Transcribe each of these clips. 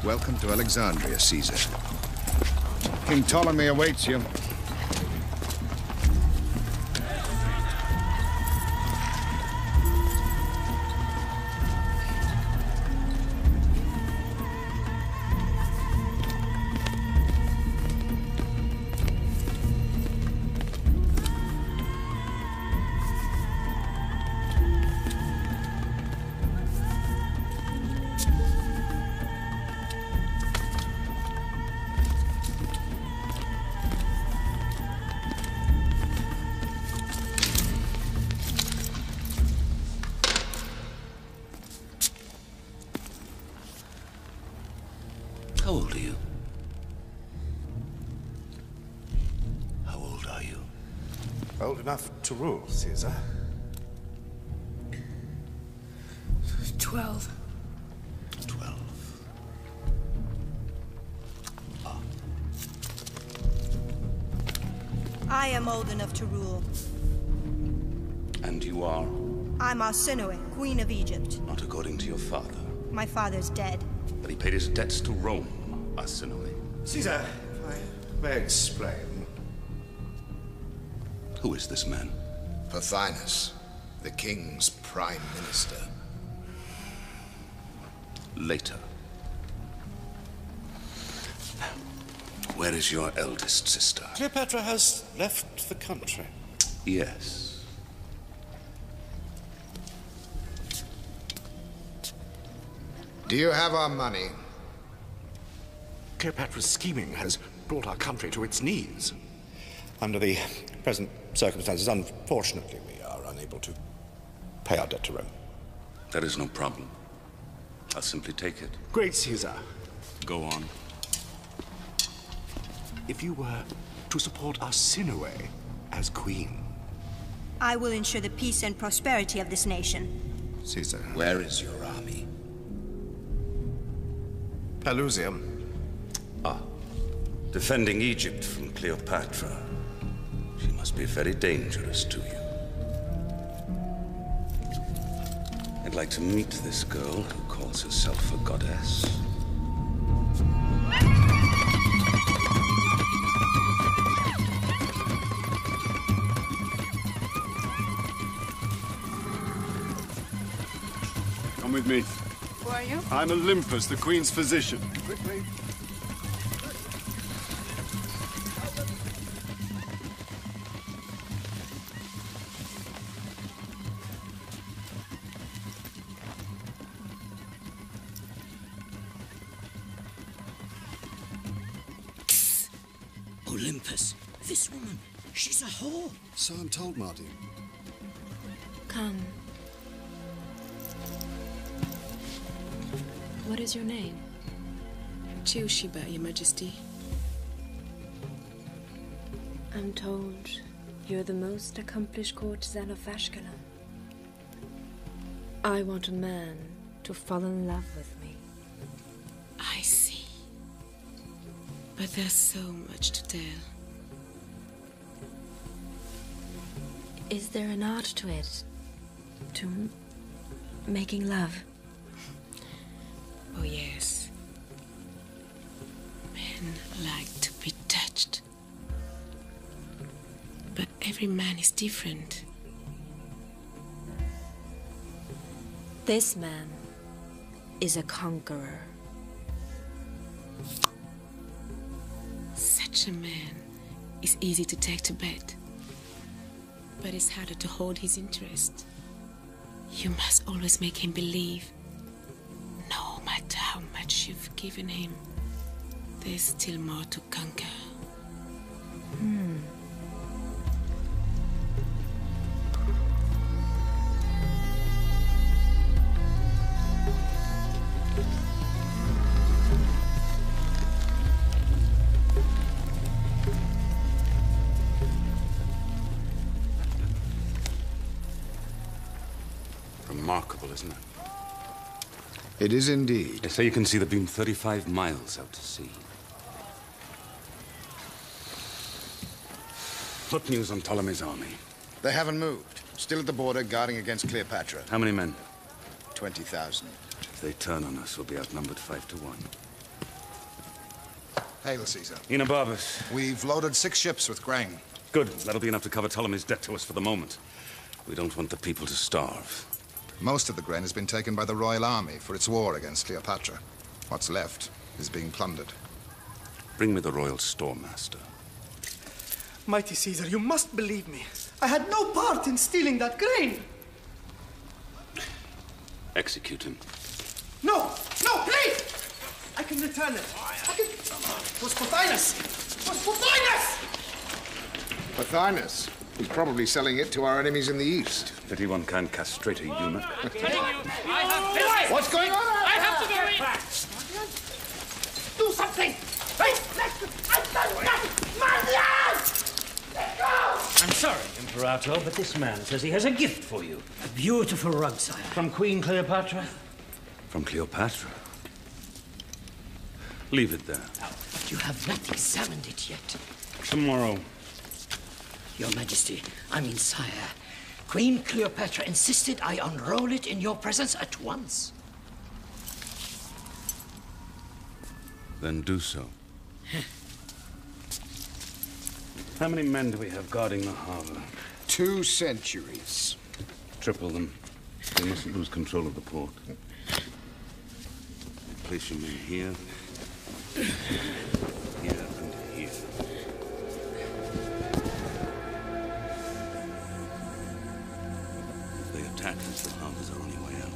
Welcome to Alexandria, Caesar. King Ptolemy awaits you. How old are you? How old are you? Old enough to rule, Caesar. 12. 12. Ah. I am old enough to rule. And you are? I'm Arsinoe, Queen of Egypt. Not according to your father. My father's dead. But he paid his debts to Rome, Arsinoe. Caesar, if I may explain. Who is this man? Pothinus, the king's prime minister. Later. Where is your eldest sister? Cleopatra has left the country. Yes. Do you have our money? Cleopatra's scheming has brought our country to its knees. Under the present circumstances, unfortunately, we are unable to pay our debt to Rome. That is no problem. I'll simply take it. Great Caesar, Go on. if you were to support Arsinoe as queen. I will ensure the peace and prosperity of this nation. Caesar, where is your army? Pelusium. Ah. Defending Egypt from Cleopatra. She must be very dangerous to you. I'd like to meet this girl who calls herself a goddess. Come with me. Who are you? I'm Olympus, the Queen's physician. Quickly. Olympus, this woman, she's a whore. So I'm told, Marty. Come. What is your name? Chiushiba, Your Majesty. I'm told you're the most accomplished courtesan of Ashkelon. I want a man to fall in love with me. I see. But there's so much to tell. Is there an art to it? To making love? Oh, yes. Men like to be touched. But every man is different. This man is a conqueror. Such a man is easy to take to bed. But it's harder to hold his interest. You must always make him believe. No matter how much you've given him, there's still more to conquer. Remarkable, isn't it? It is indeed. They say you can see the beam 35 miles out to sea. What news on Ptolemy's army? They haven't moved. Still at the border, guarding against Cleopatra. How many men? 20,000. If they turn on us, we'll be outnumbered 5 to 1. Hail, Caesar. Enobarbus. We've loaded 6 ships with grain. Good. That'll be enough to cover Ptolemy's debt to us for the moment. We don't want the people to starve. Most of the grain has been taken by the royal army for its war against Cleopatra. What's left is being plundered. Bring me the royal storemaster. Mighty Caesar, you must believe me. I had no part in stealing that grain. Execute him. No, no, please! I can return it. It was Pothinus! It was Pothinus! Pothinus? He's probably selling it to our enemies in the east. Pity one can't castrate a eunuch. What's going on? I have to go in! Do something! I'm sorry, Imperator, but this man says he has a gift for you. A beautiful rug, sire. From Queen Cleopatra? From Cleopatra? Leave it there. Oh, but you have not examined it yet. Tomorrow. Your Majesty, I mean, sire, Queen Cleopatra insisted I unroll it in your presence at once. Then do so. How many men do we have guarding the harbor? 2 centuries. Triple them. We mustn't lose control of the port. Place your men here, here, and here. If they attack us, the harbor's our only way out.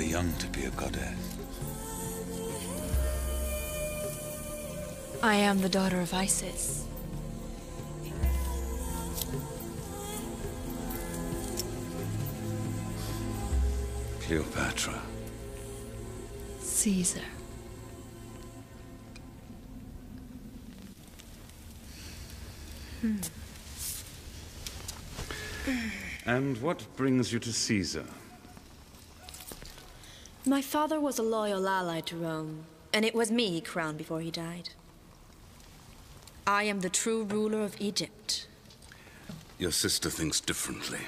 Young to be a goddess. I am the daughter of Isis. Cleopatra. Caesar. And what brings you to Caesar? My father was a loyal ally to Rome, and it was me he crowned before he died. I am the true ruler of Egypt. Your sister thinks differently.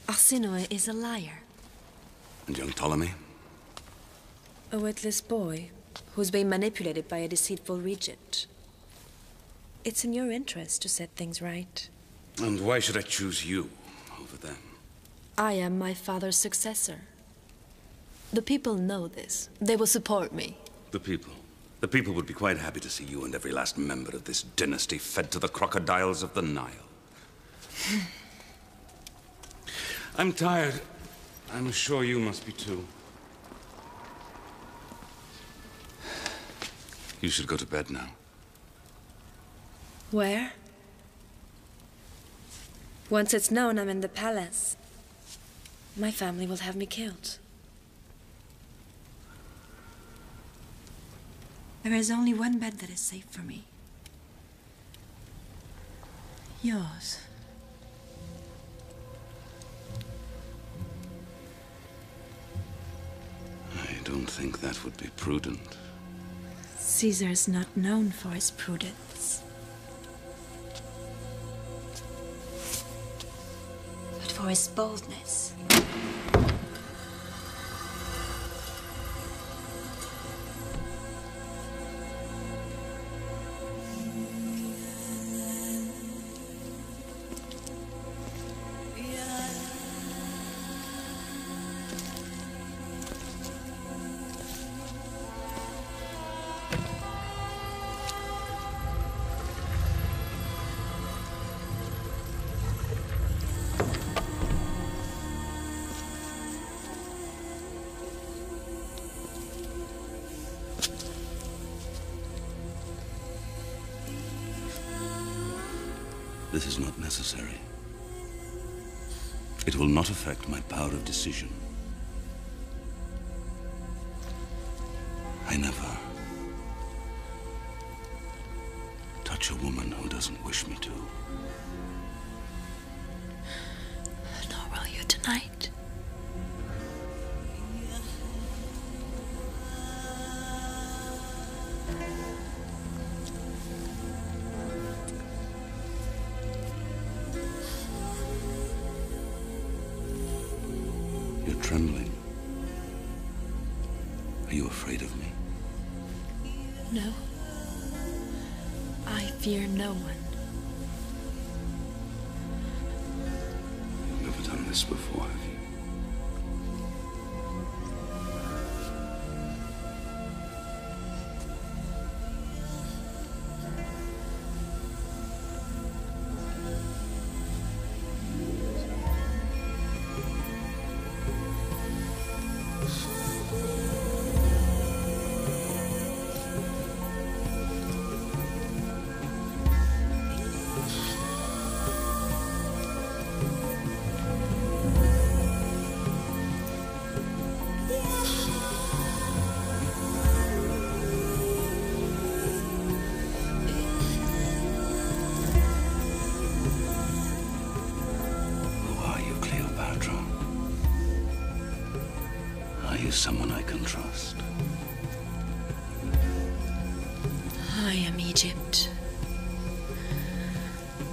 Arsinoe is a liar. And young Ptolemy? A witless boy who's been manipulated by a deceitful regent. It's in your interest to set things right. And why should I choose you over them? I am my father's successor. The people know this. They will support me. The people? The people would be quite happy to see you and every last member of this dynasty fed to the crocodiles of the Nile. I'm tired. I'm sure you must be too. You should go to bed now. Where? Once it's known I'm in the palace, my family will have me killed. There is only one bed that is safe for me. Yours. I don't think that would be prudent. Caesar is not known for his prudence, but for his boldness. This is not necessary. It will not affect my power of decision. I never touch a woman who doesn't wish me to. Nor will you tonight. You're trembling. Are you afraid of me? No. I fear no one. You've never done this before, have you? Someone I can trust. I am Egypt.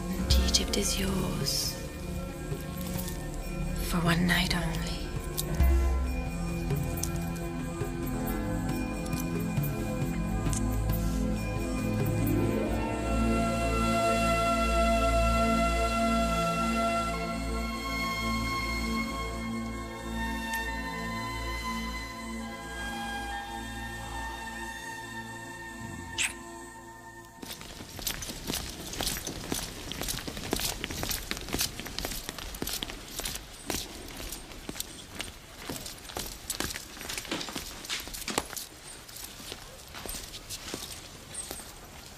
And Egypt is yours. For one night only.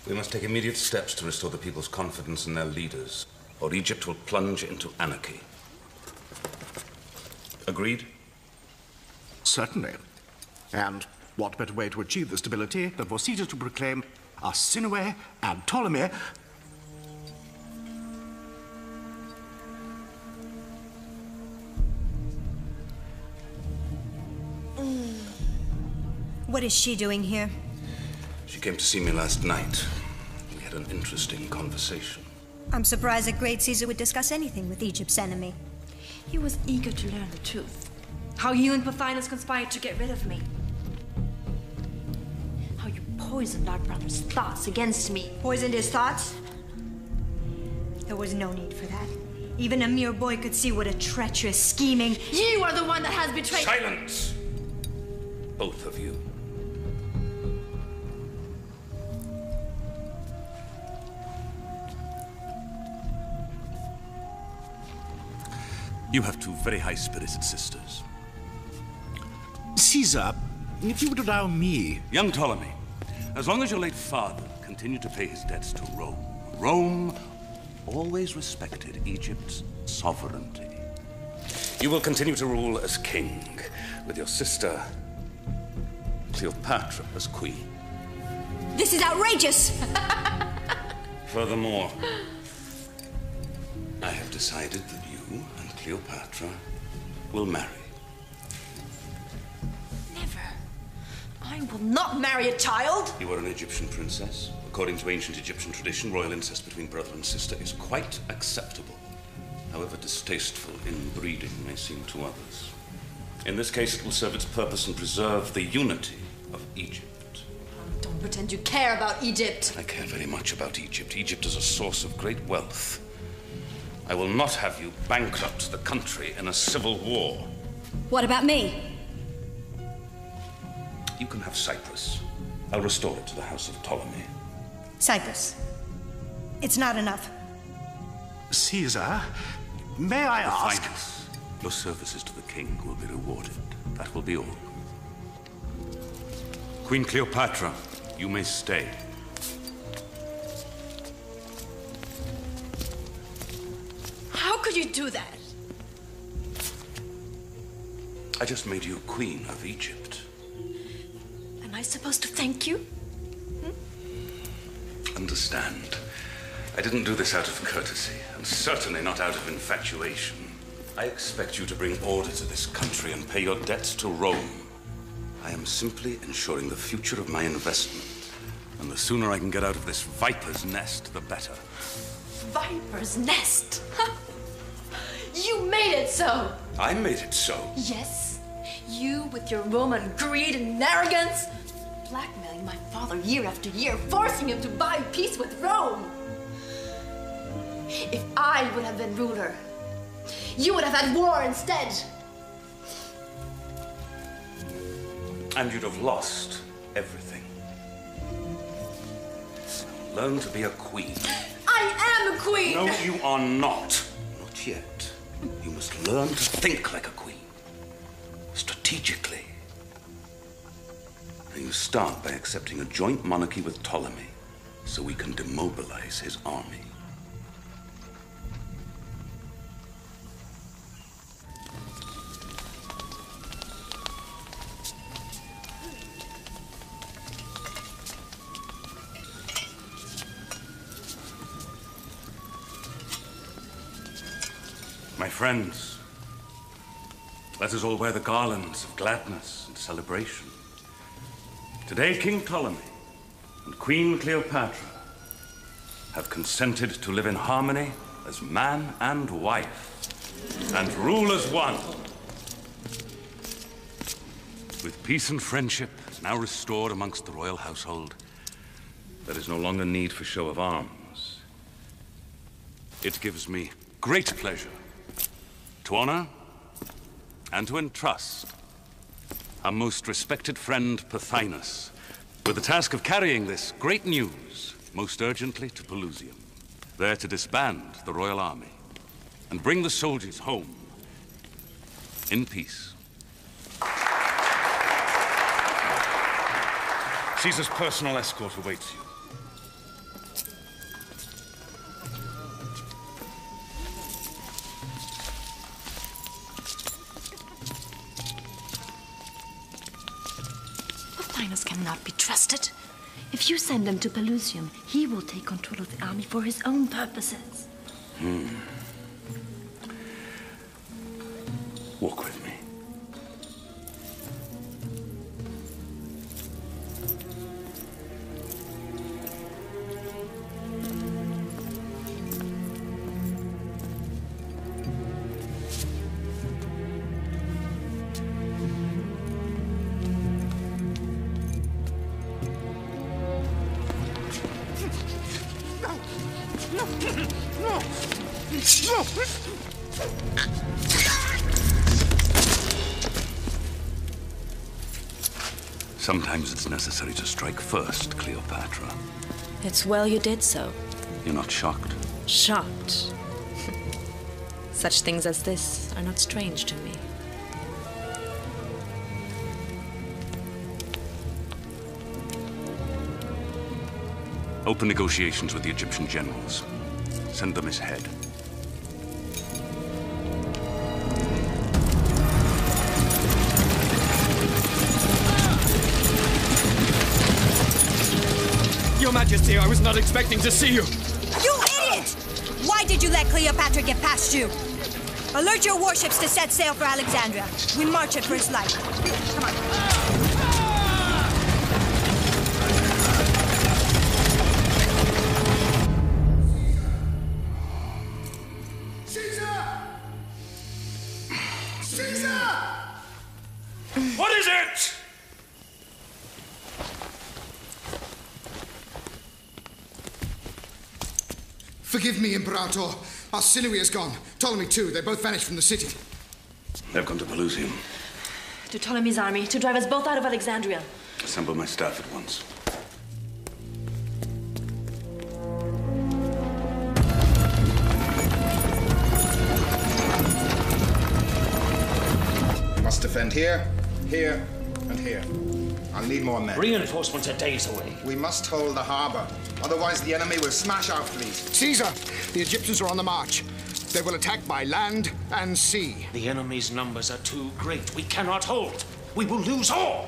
We must take immediate steps to restore the people's confidence in their leaders, or Egypt will plunge into anarchy. Agreed? Certainly. And what better way to achieve the stability than for Caesar to proclaim Arsinoe and Ptolemy What is she doing here? She came to see me last night. We had an interesting conversation. I'm surprised that great Caesar would discuss anything with Egypt's enemy. He was eager to learn the truth. How you and Pothinus conspired to get rid of me. How you poisoned our brother's thoughts against me. Poisoned his thoughts? There was no need for that. Even a mere boy could see what a treacherous, scheming... You are the one that has betrayed... Silence! Both of you. You have two very high-spirited sisters. Caesar, if you would allow me... Young Ptolemy, as long as your late father continued to pay his debts to Rome, Rome always respected Egypt's sovereignty. You will continue to rule as king, with your sister, Cleopatra, as queen. This is outrageous! Furthermore, I have decided that you and Cleopatra will marry. Never. I will not marry a child. You are an Egyptian princess. According to ancient Egyptian tradition, royal incest between brother and sister is quite acceptable. However distasteful inbreeding may seem to others. In this case, it will serve its purpose and preserve the unity of Egypt. Don't pretend you care about Egypt. I care very much about Egypt. Egypt is a source of great wealth. I will not have you bankrupt the country in a civil war. What about me? You can have Cyprus. I'll restore it to the house of Ptolemy. Cyprus. It's not enough. Caesar, may I ask... Pothinus, your services to the king will be rewarded. That will be all. Queen Cleopatra, you may stay. do that? I just made you Queen of Egypt. Am I supposed to thank you? Understand, I didn't do this out of courtesy, and certainly not out of infatuation. I expect you to bring order to this country and pay your debts to Rome. I am simply ensuring the future of my investment. And the sooner I can get out of this viper's nest, the better. Viper's nest? You made it so! I made it so. Yes, you with your Roman greed and arrogance, blackmailing my father year after year, forcing him to buy peace with Rome. If I would have been ruler, you would have had war instead. And you'd have lost everything. Learn to be a queen. I am a queen! No, you are not. Not yet. You must learn to think like a queen. Strategically. And you start by accepting a joint monarchy with Ptolemy, so we can demobilize his army. My friends, let us all wear the garlands of gladness and celebration. Today, King Ptolemy and Queen Cleopatra have consented to live in harmony as man and wife, and rule as one. With peace and friendship now restored amongst the royal household, there is no longer need for show of arms. It gives me great pleasure to honor and to entrust our most respected friend Pothinus with the task of carrying this great news most urgently to Pelusium, there to disband the royal army and bring the soldiers home in peace. Caesar's personal escort awaits you. Pothinus cannot be trusted. If you send him to Pelusium, he will take control of the army for his own purposes. Walk with me. Sometimes it's necessary to strike first, Cleopatra. It's well you did so. You're not shocked? Shocked? Such things as this are not strange to me. Open negotiations with the Egyptian generals. Send them his head. Your Majesty, I was not expecting to see you. You idiot! Why did you let Cleopatra get past you? Alert your warships to set sail for Alexandria. We march at first light. Come on. Caesar! Caesar! What is it? Forgive me, Imperator. Our sinewy is gone. Ptolemy, too. They both vanished from the city. They've gone to Pelusium. To Ptolemy's army, to drive us both out of Alexandria. Assemble my staff at once. We must defend here, here, and here. I'll need more men. Reinforcements are days away. We must hold the harbor. Otherwise, the enemy will smash our fleet. Caesar, the Egyptians are on the march. They will attack by land and sea. The enemy's numbers are too great. We cannot hold. We will lose all.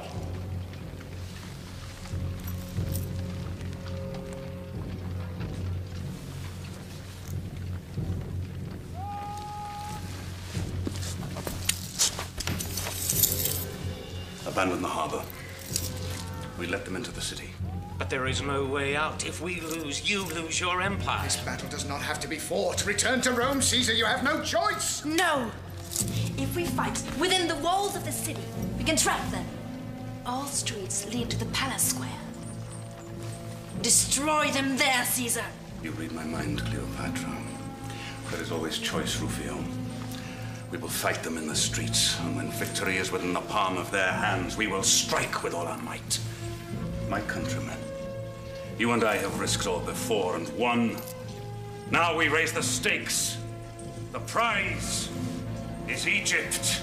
Abandon the harbor. We let them into the city. But there is no way out. If we lose, you lose your empire. This battle does not have to be fought. Return to Rome, Caesar. You have no choice. No! If we fight within the walls of the city, we can trap them. All streets lead to the palace square. Destroy them there, Caesar. You read my mind, Cleopatra. There is always choice, Rufio. We will fight them in the streets, and when victory is within the palm of their hands, we will strike with all our might. My countrymen, you and I have risked all before and won. Now we raise the stakes. The prize is Egypt.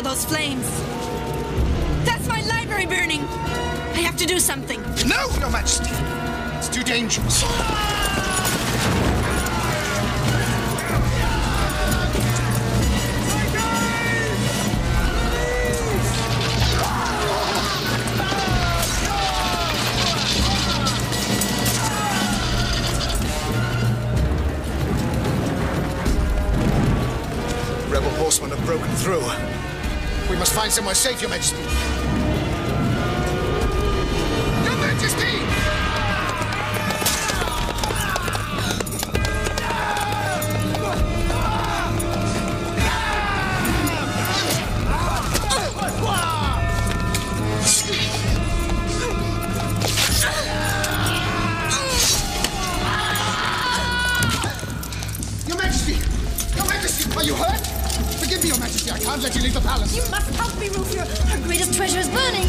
Those flames. That's my library burning. I have to do something. No, Your Majesty. It's too dangerous. through. We must find somewhere safe, Your Majesty. Your Majesty! Are you hurt? Forgive me, Your Majesty. I can't let you leave the palace. You must help me, Rufio. Our greatest treasure is burning.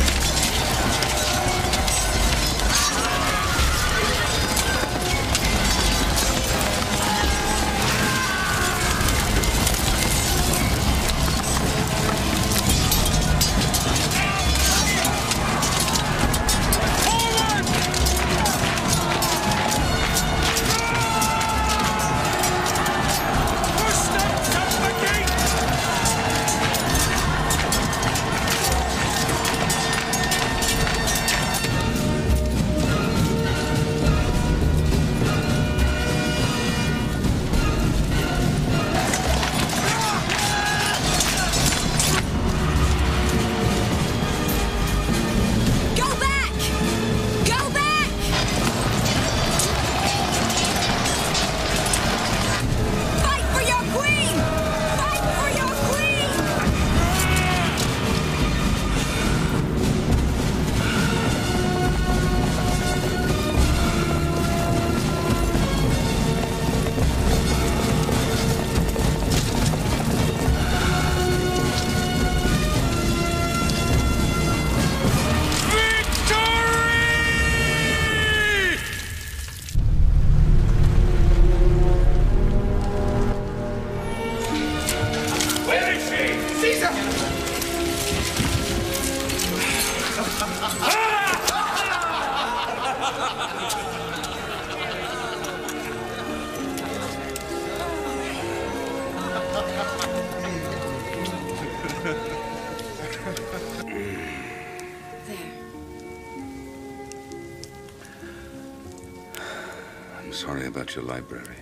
I'm sorry about your library.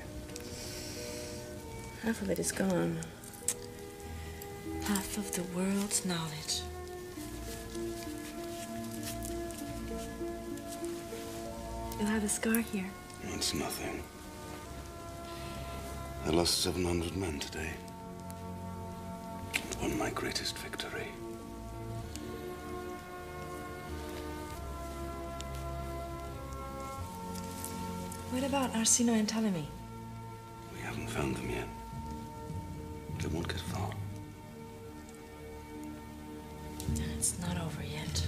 Half of it is gone. Half of the world's knowledge. You'll have a scar here. It's nothing. I lost 700 men today. It won my greatest victory. What about Arsino and Ptolemy? We haven't found them yet. They won't get far. It's not over yet.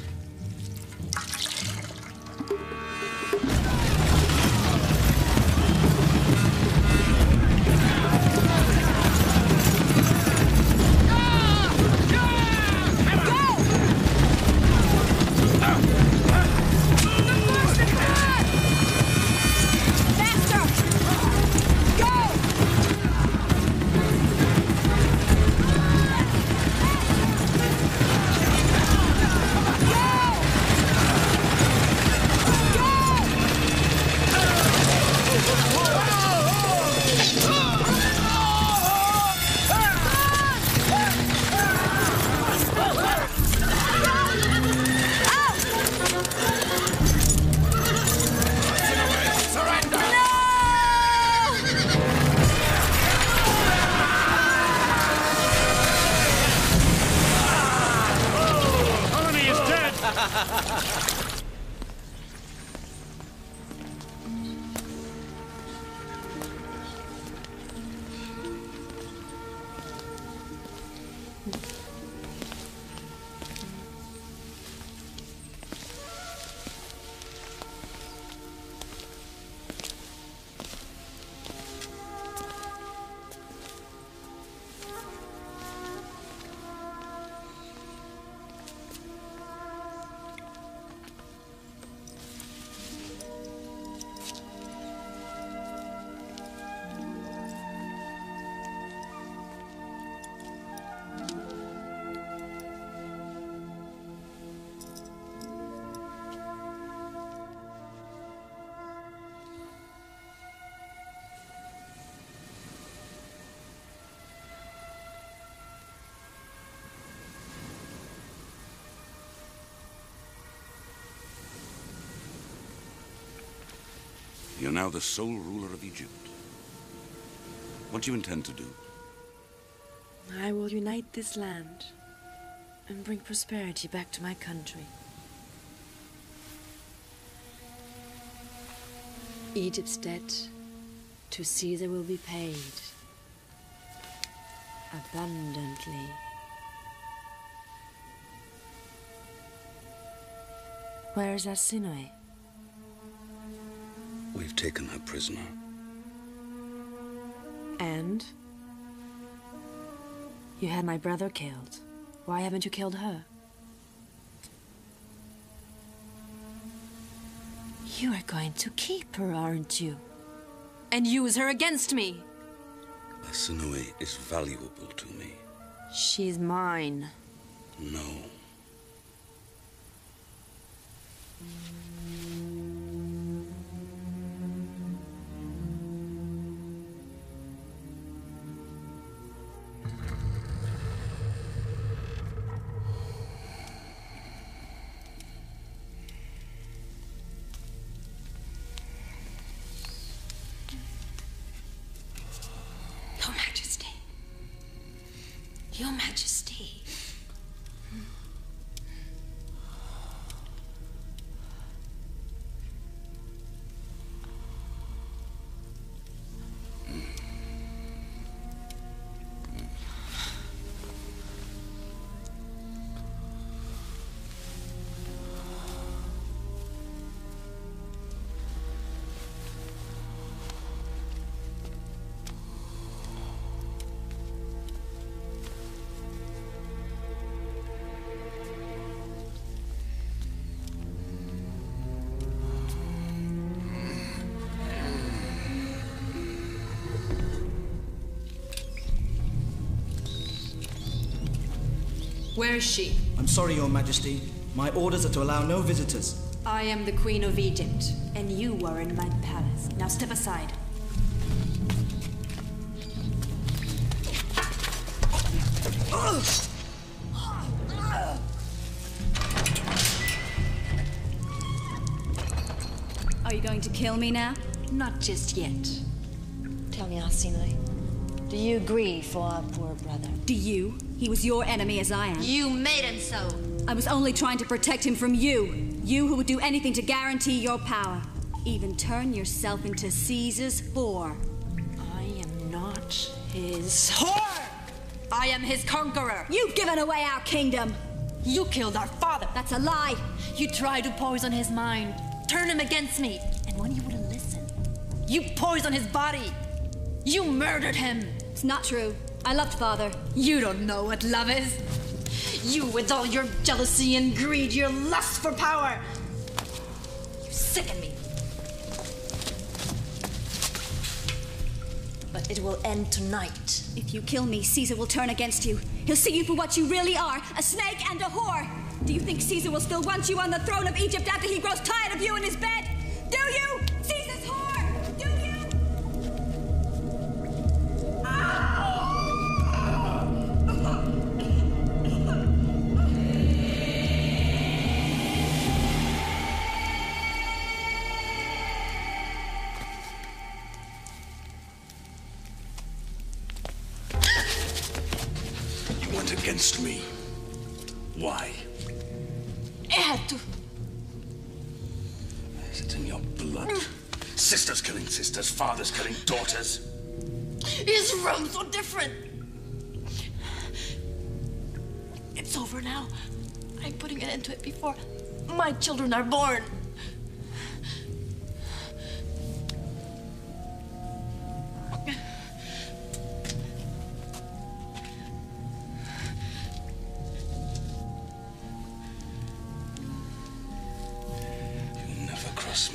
You're now the sole ruler of Egypt. What do you intend to do? I will unite this land and bring prosperity back to my country. Egypt's debt to Caesar will be paid abundantly. Where is Arsinoe? We've taken her prisoner. And? You had my brother killed. Why haven't you killed her? You are going to keep her, aren't you? And use her against me. Arsinoe is valuable to me. She's mine. No. Your Majesty. Your Majesty. Where is she? I'm sorry, Your Majesty. My orders are to allow no visitors. I am the Queen of Egypt. And you are in my palace. Now step aside. Are you going to kill me now? Not just yet. Tell me, Arsinoe, do you grieve for our poor brother? Do you? He was your enemy as I am. You made him so. I was only trying to protect him from you. You who would do anything to guarantee your power. Even turn yourself into Caesar's whore. I am not his whore! I am his conqueror! You've given away our kingdom! You killed our father! That's a lie! You tried to poison his mind, turn him against me, and when you wouldn't listen, you poisoned his body! You murdered him! It's not true. I loved father. You don't know what love is! You with all your jealousy and greed, your lust for power! You sicken me! But it will end tonight. If you kill me, Caesar will turn against you. He'll see you for what you really are, a snake and a whore. Do you think Caesar will still want you on the throne of Egypt after he grows tired of you in his bed? Do you? Caesar's whore! Do you? Against me. Why? I had to. Is it in your blood? Sisters killing sisters, fathers killing daughters. His room's so different. It's over now. I'm putting an end to it before my children are born.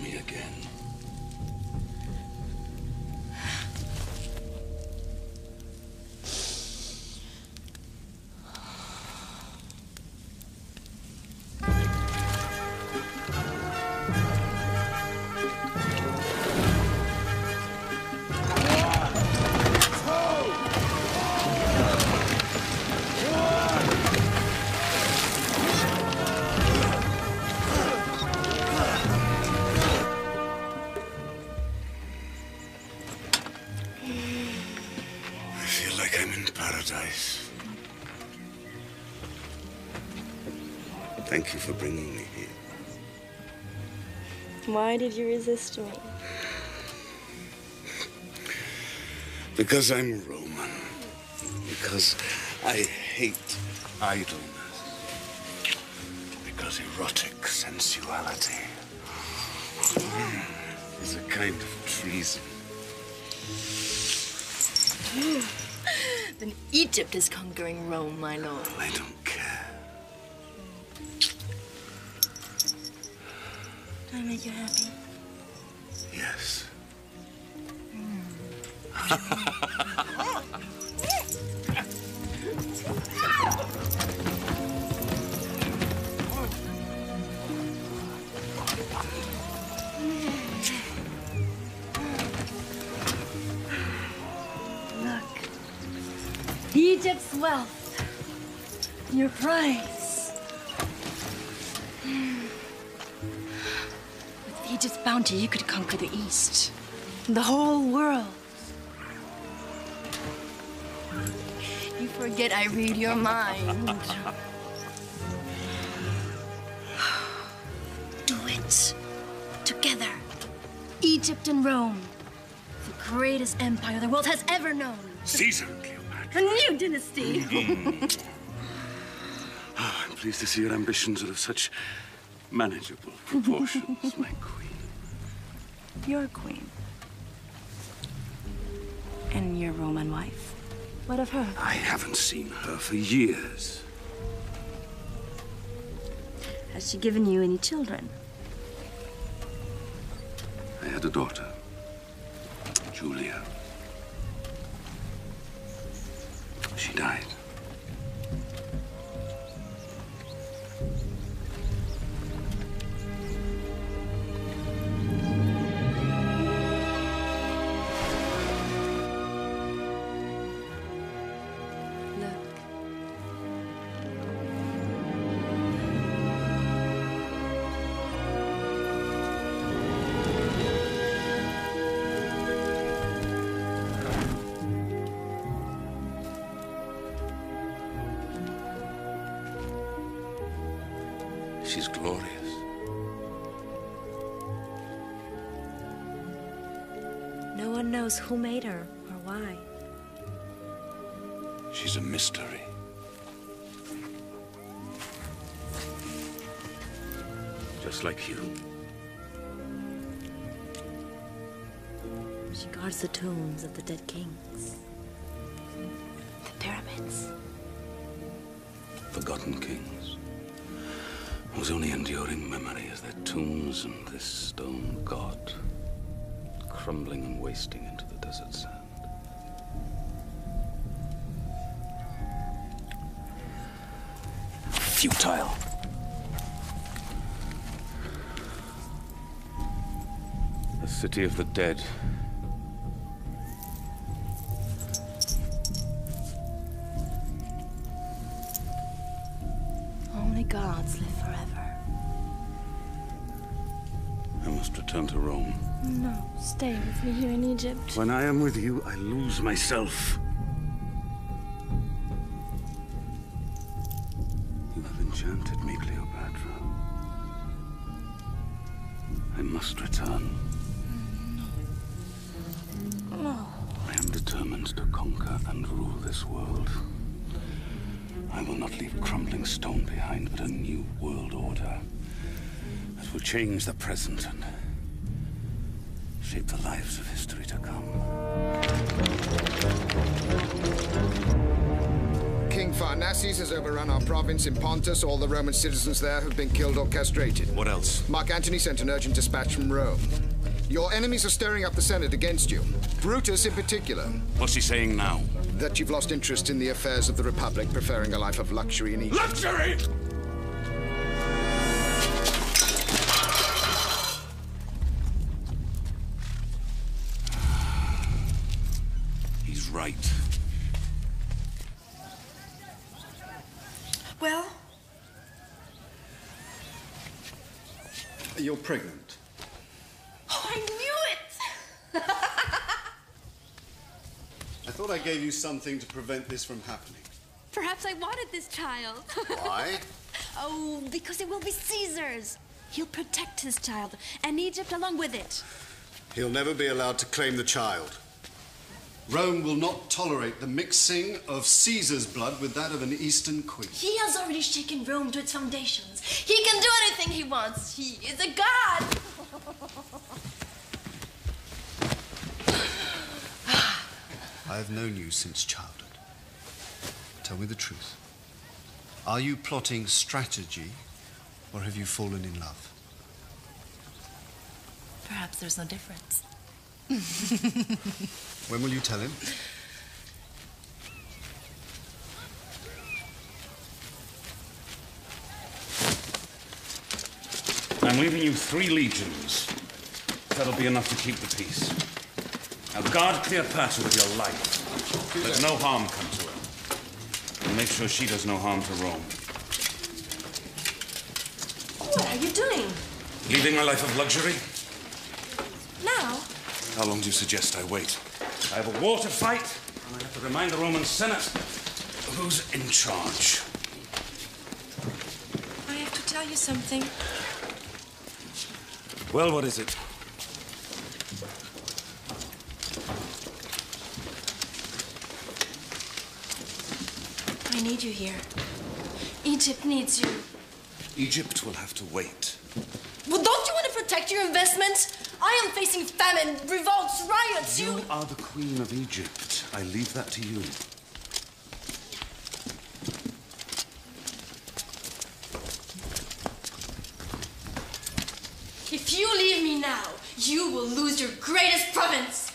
Me again. paradise. Thank you for bringing me here. Why did you resist me? Because I'm Roman. Because I hate idleness. Because erotic sensuality is a kind of treason. Then Egypt is conquering Rome, my lord. I don't care. Do I make you happy? Yes. Egypt's wealth. Your prize. With Egypt's bounty, you could conquer the East. The whole world. You forget I read your mind. Do it. Together. Egypt and Rome. The greatest empire the world has ever known. Caesar, Cleopatra. A new dynasty. I'm pleased to see your ambitions are of such manageable proportions, my queen. Your queen. And your Roman wife. What of her? I haven't seen her for years. Has she given you any children? I had a daughter, Julia. She died. She's glorious. No one knows who made her or why. She's a mystery. Just like you. She guards the tombs of the dead kings. The pyramids. Forgotten kings, whose only enduring memory is their tombs and this stone god, crumbling and wasting into the desert sand. Futile. The city of the dead. Only gods live forever. I must return to Rome. No, stay with me here in Egypt. When I am with you, I lose myself. You have enchanted me, Cleopatra. I must return. No. I am determined to conquer and rule this world. I will not leave crumbling stone behind, but a new world order that will change the present and shape the lives of history to come. King Pharnaces has overrun our province in Pontus. All the Roman citizens there have been killed or castrated. What else? Mark Antony sent an urgent dispatch from Rome. Your enemies are stirring up the Senate against you. Brutus in particular. What's he saying now? That you've lost interest in the affairs of the Republic, preferring a life of luxury in Egypt. Luxury! He's right. Well? You're pregnant. Oh, I knew it! I thought thought I gave you something to prevent this from happening. Perhaps I wanted this child. Why? Oh, because it will be Caesar's. He'll protect his child, and Egypt along with it. He'll never be allowed to claim the child. Rome will not tolerate the mixing of Caesar's blood with that of an Eastern queen. He has already shaken Rome to its foundations. He can do anything he wants. He is a god. I have known you since childhood. Tell me the truth. Are you plotting strategy, or have you fallen in love? Perhaps there's no difference. When will you tell him? I'm leaving you 3 legions. That'll be enough to keep the peace. Now guard Cleopatra with your life. Let no harm come to her. And make sure she does no harm to Rome. What are you doing? Leading a life of luxury? Now? How long do you suggest I wait? I have a war to fight, and I have to remind the Roman Senate who's in charge. I have to tell you something. Well, what is it? I need you here. Egypt needs you. Egypt will have to wait. Well, don't you want to protect your investments? I am facing famine, revolts, riots. You are the Queen of Egypt. I leave that to you. If you leave me now, you will lose your greatest province.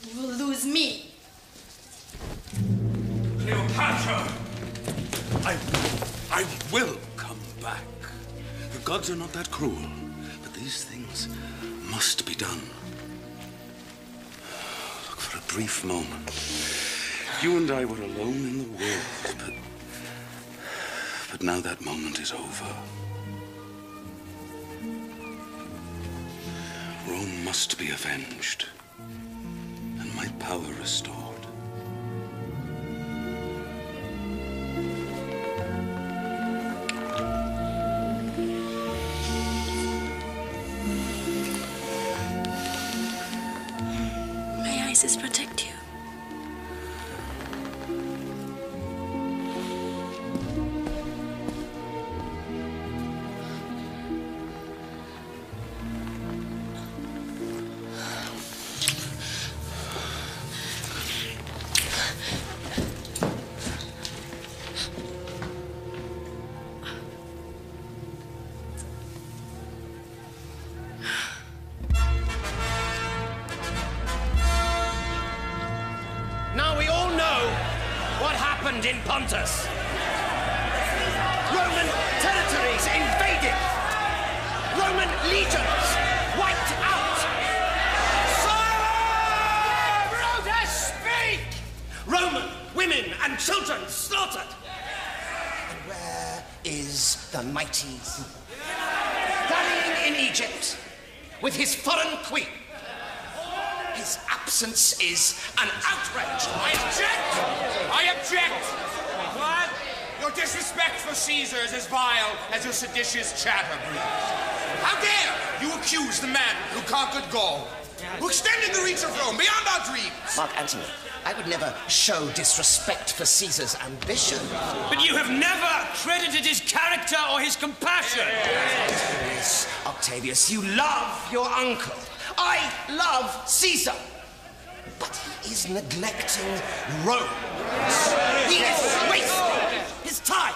You will lose me. Cleopatra! I will come back. The gods are not that cruel, but these things must be done. Look, for a brief moment, you and I were alone in the world, but now that moment is over. Rome must be avenged, and my power restored. Isis protect you. In Pontus. Roman territories invaded. Roman legions wiped out. Sire! Brutus, speak! Roman women and children slaughtered. And where is the mighty Caesar? Dallying in Egypt with his foreign queen. His absence is an outrage. I object! I object! What? Your disrespect for Caesar is as vile as your seditious chatter, Brutus. How dare you accuse the man who conquered Gaul, who extended the reach of Rome beyond our dreams? Mark Antony, I would never show disrespect for Caesar's ambition. But you have never credited his character or his compassion. Yes, Octavius, you love your uncle. I love Caesar. But he is neglecting Rome. He is wasting his time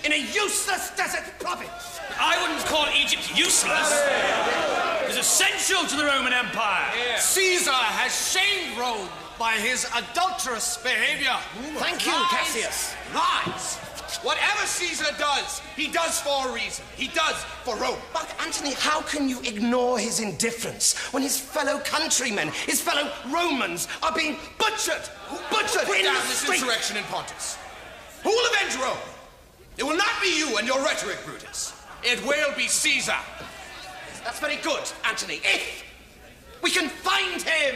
in a useless desert province. I wouldn't call Egypt useless. It's essential to the Roman Empire. Caesar has shamed Rome by his adulterous behavior. Thank you, Cassius. Lies. Whatever Caesar does, he does for a reason. He does for Rome. But, Antony, how can you ignore his indifference when his fellow countrymen, his fellow Romans, are being butchered? Butchered Put in down the this street. insurrection in Pontus. Who will avenge Rome? It will not be you and your rhetoric, Brutus. It will be Caesar. That's very good, Antony. If we can find him.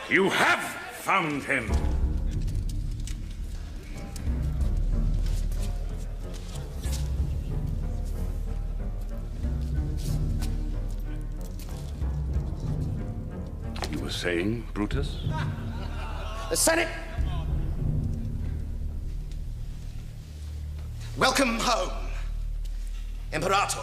You have found him. You were saying, Brutus? The Senate! Welcome home, Imperator.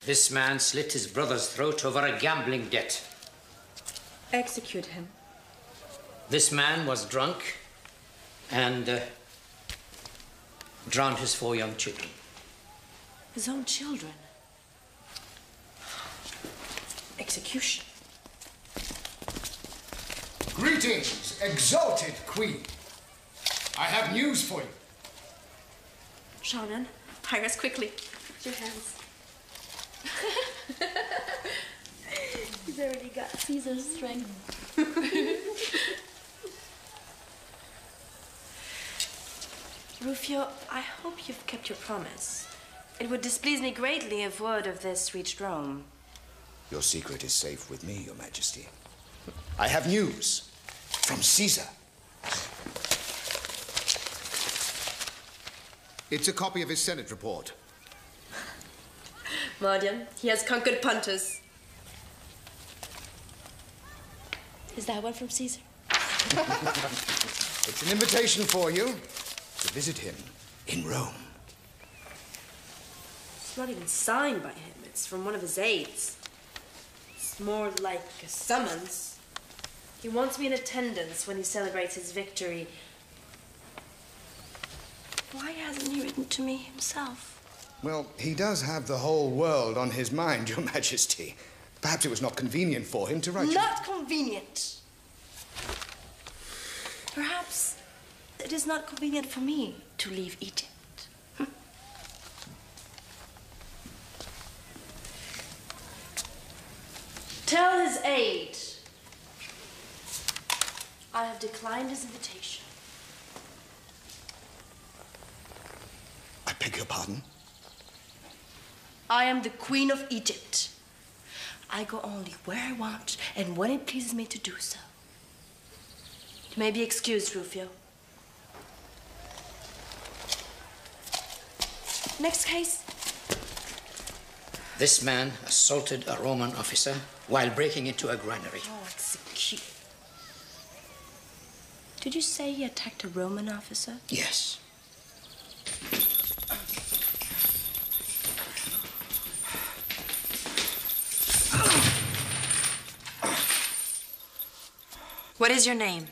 This man slit his brother's throat over a gambling debt. Execute him. This man was drunk and drowned his 4 young children. His own children. Execution. Greetings, exalted queen. I have news for you. Shonen, hire us quickly. Put your hands. He's already got Caesar's strength. Rufio, I hope you've kept your promise. It would displease me greatly if word of this reached Rome. Your secret is safe with me, Your Majesty. I have news from Caesar. It's a copy of his Senate report. Mardian, he has conquered Pontus. Is that one from Caesar? It's an invitation for you to visit him in Rome. It's not even signed by him. It's from one of his aides. It's more like a summons. He wants me in attendance when he celebrates his victory. Why hasn't he written to me himself? Well, he does have the whole world on his mind, Your Majesty. Perhaps it was not convenient for him to write you. Not convenient. Perhaps it is not convenient for me to leave Egypt. Tell his aide I have declined his invitation. I beg your pardon? I am the Queen of Egypt. I go only where I want and when it pleases me to do so. You may be excused, Rufio. Next case. This man assaulted a Roman officer while breaking into a granary. Oh, execute. Did you say he attacked a Roman officer? Yes. What is your name?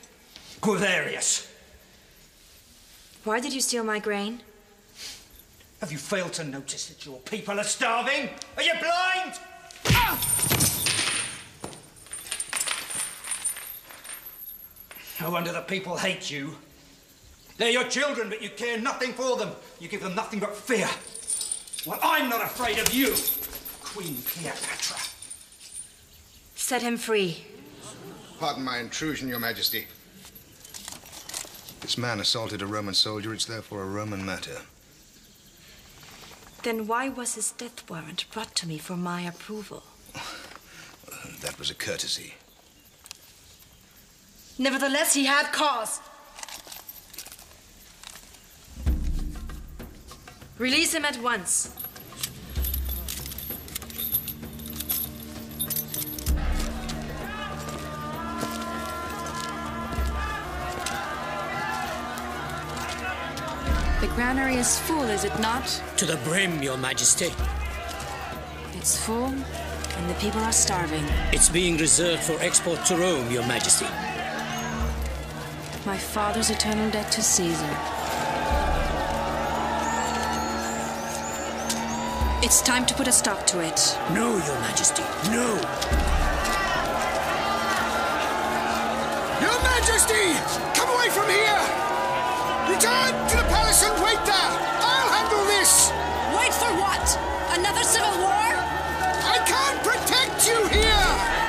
Guiderius. Why did you steal my grain? Have you failed to notice that your people are starving? Are you blind? No wonder the people hate you. They're your children, but you care nothing for them. You give them nothing but fear. Well, I'm not afraid of you, Queen Cleopatra. Set him free. Pardon my intrusion, Your Majesty. This man assaulted a Roman soldier. It's therefore a Roman matter. Then why was his death warrant brought to me for my approval? That was a courtesy. Nevertheless, he had cause. Release him at once. The granary is full, is it not? To the brim, Your Majesty. It's full, and the people are starving. It's being reserved for export to Rome, Your Majesty. My father's eternal debt to Caesar. It's time to put a stop to it. No, Your Majesty, no. Your Majesty! Come away from here! Return to the palace and wait there! I'll handle this! Wait for what? Another civil war? I can't protect you here!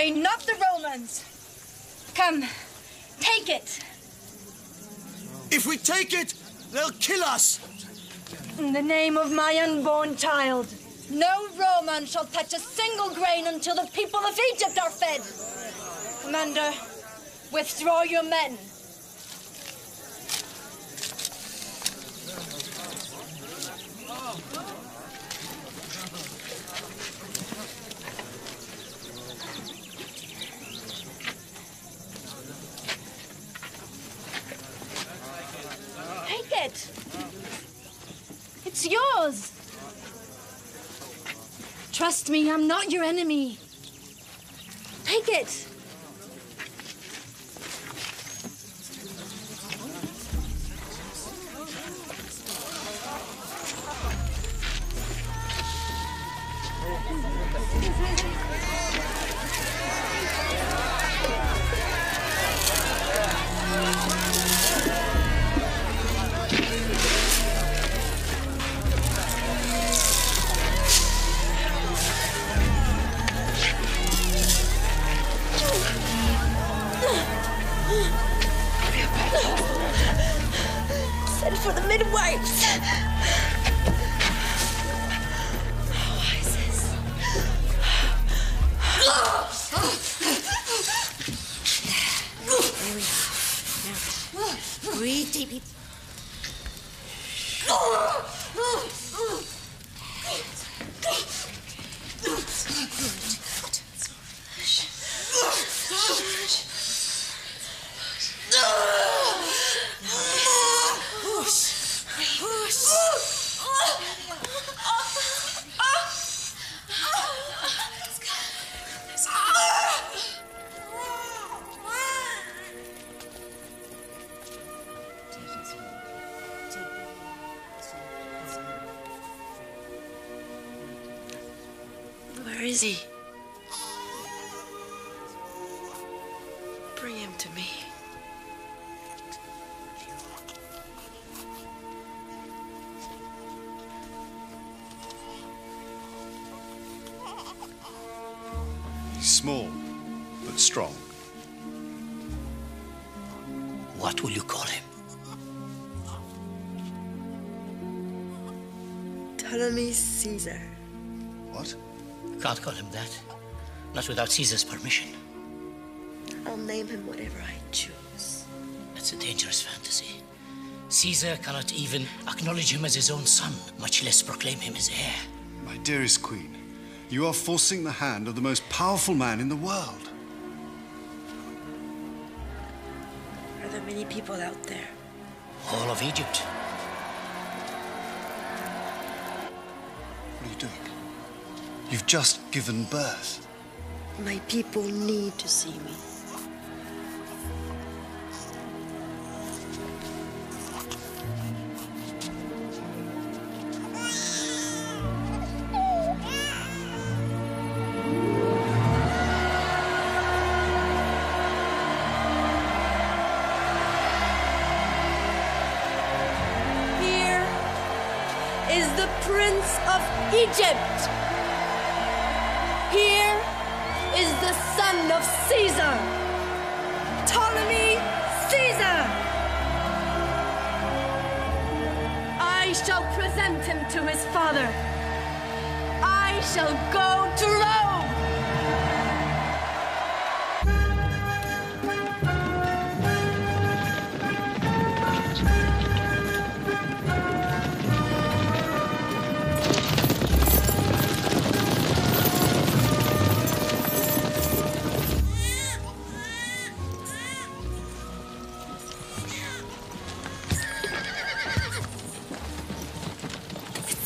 I, not the Romans. Come, take it. If we take it, they'll kill us. In the name of my unborn child, no Roman shall touch a single grain until the people of Egypt are fed. Commander, withdraw your men. Take it. It's yours. Trust me, I'm not your enemy. Take it. Send for the midwives. Why is this? There we are. Now, breathe deeply. Where is he? Bring him to me. He's small, but strong. What will you call him? Ptolemy Caesar. What? Can't call him that. Not without Caesar's permission. I'll name him whatever I choose. That's a dangerous fantasy. Caesar cannot even acknowledge him as his own son, much less proclaim him his heir. My dearest queen, you are forcing the hand of the most powerful man in the world. Are there many people out there? All of Egypt. What are you doing? You've just given birth. My people need to see me. Here is the Prince of Egypt. Here is the son of Caesar, Ptolemy Caesar. I shall present him to his father. I shall go to Rome.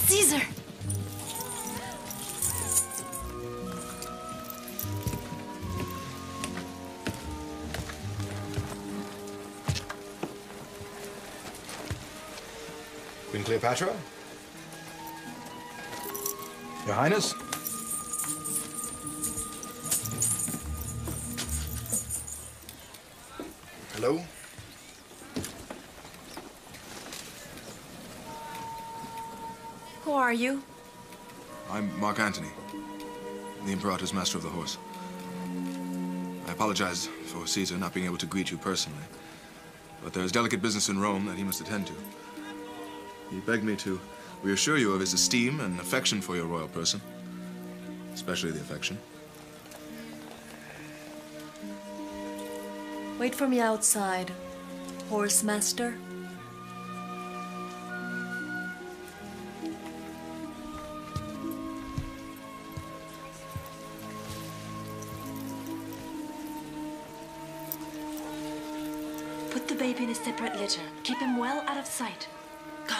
Caesar! Queen Cleopatra? Your Highness? Hello? Who are you? I'm Mark Antony, the Imperator's Master of the Horse. I apologize for Caesar not being able to greet you personally. But there is delicate business in Rome that he must attend to. He begged me to reassure you of his esteem and affection for your royal person. Especially the affection. Wait for me outside, horse master. Put the baby in a separate litter. Keep him well out of sight. Go.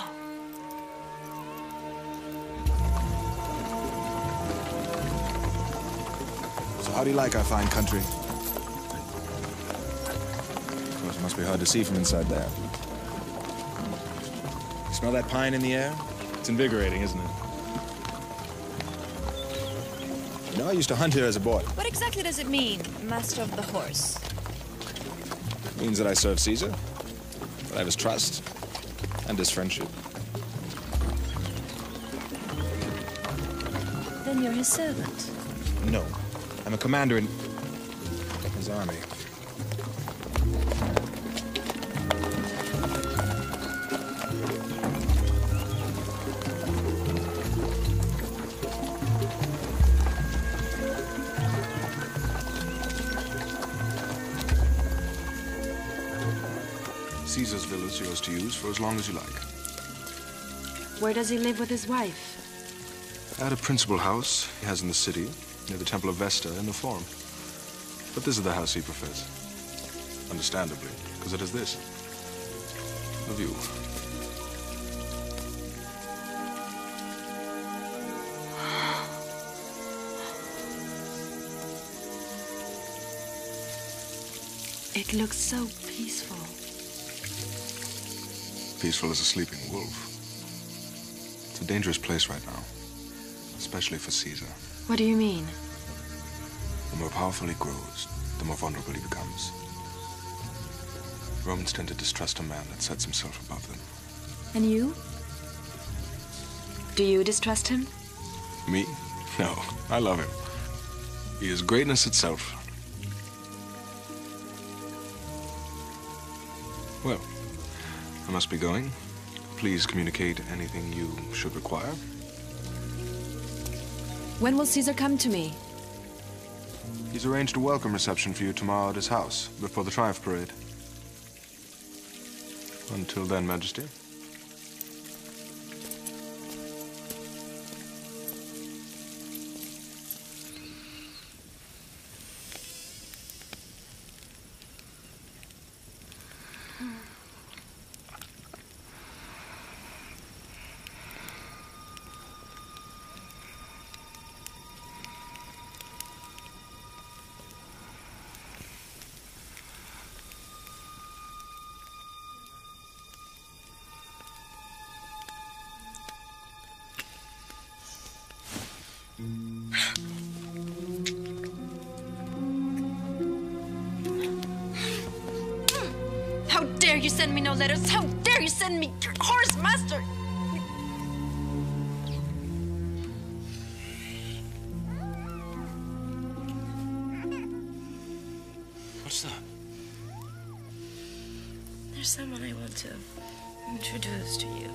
So how do you like our fine country? Of course, it must be hard to see from inside there. You smell that pine in the air? It's invigorating, isn't it? You know, I used to hunt here as a boy. What exactly does it mean, master of the horse? It means that I serve Caesar, that I have his trust and his friendship. Then you're his servant. No, I'm a commander in his army. Caesar's villa is yours to use for as long as you like. Where does he live with his wife? At a principal house he has in the city, near the Temple of Vesta in the Forum. But this is the house he prefers. Understandably, because it is this. A view. It looks so peaceful. Peaceful as a sleeping wolf. It's a dangerous place right now, especially for Caesar. What do you mean? The more powerful he grows, the more vulnerable he becomes. Romans tend to distrust a man that sets himself above them. And you? Do you distrust him? Me? No, I love him. He is greatness itself. Well, I must be going. Please communicate anything you should require. When will Caesar come to me? He's arranged a welcome reception for you tomorrow at his house, before the Triumph Parade. Until then, Majesty. How dare you send me no letters? How dare you send me your horse master? What's that? There's someone I want to introduce to you.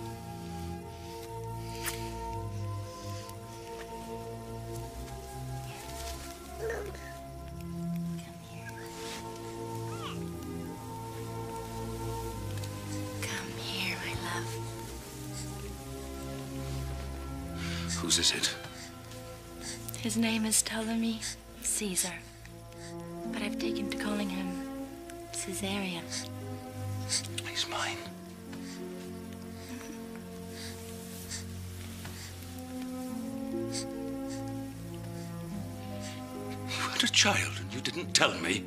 Whose is it? His name is Ptolemy Caesar, but I've taken to calling him Caesarion. He's mine. You had a child and you didn't tell me.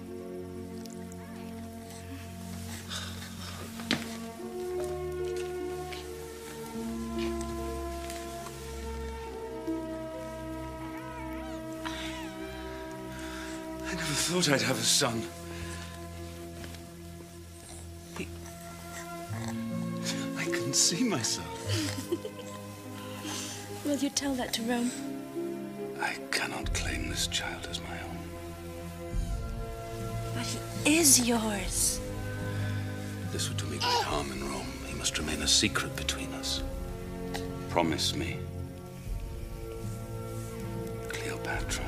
I never thought I'd have a son. I can see myself. Will you tell that to Rome? I cannot claim this child as my own. is yours. This would do me great harm in Rome. He must remain a secret between us. Promise me. Cleopatra,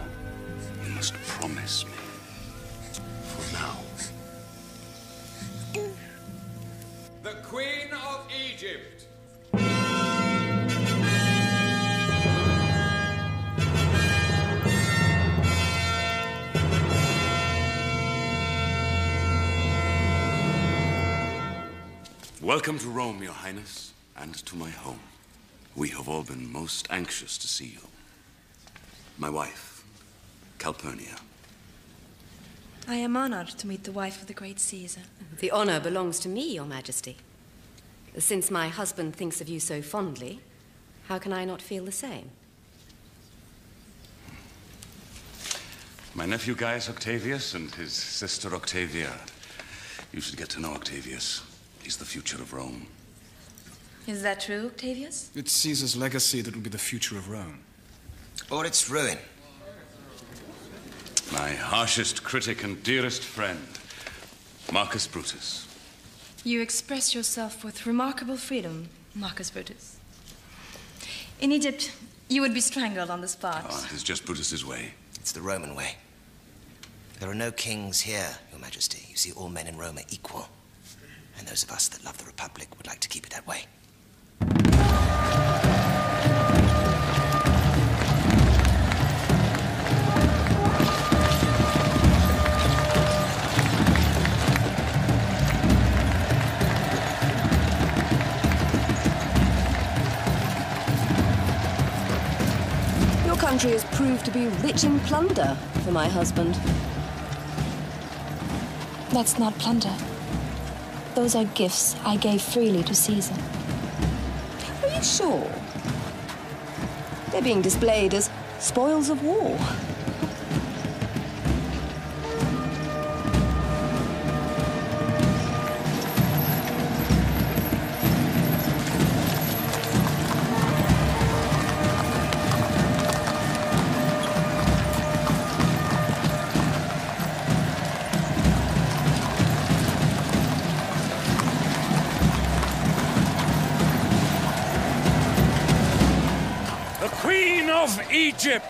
you must promise me. For now. The Queen of Egypt. Welcome to Rome, Your Highness, and to my home. We have all been most anxious to see you. My wife, Calpurnia. I am honored to meet the wife of the great Caesar. The honor belongs to me, Your Majesty. Since my husband thinks of you so fondly, how can I not feel the same? My nephew Gaius Octavius and his sister Octavia. You should get to know Octavius. He's the future of Rome. Is that true, Octavius? It's Caesar's legacy that will be the future of Rome. Or its ruin. My harshest critic and dearest friend, Marcus Brutus. You express yourself with remarkable freedom, Marcus Brutus. In Egypt, you would be strangled on the spot. Oh, it is just Brutus's way. It's the Roman way. There are no kings here, Your Majesty. You see, all men in Rome are equal. And those of us that love the Republic would like to keep it that way. Your country has proved to be rich in plunder for my husband. That's not plunder. Those are gifts I gave freely to Caesar. Are you sure? They're being displayed as spoils of war. Of Egypt!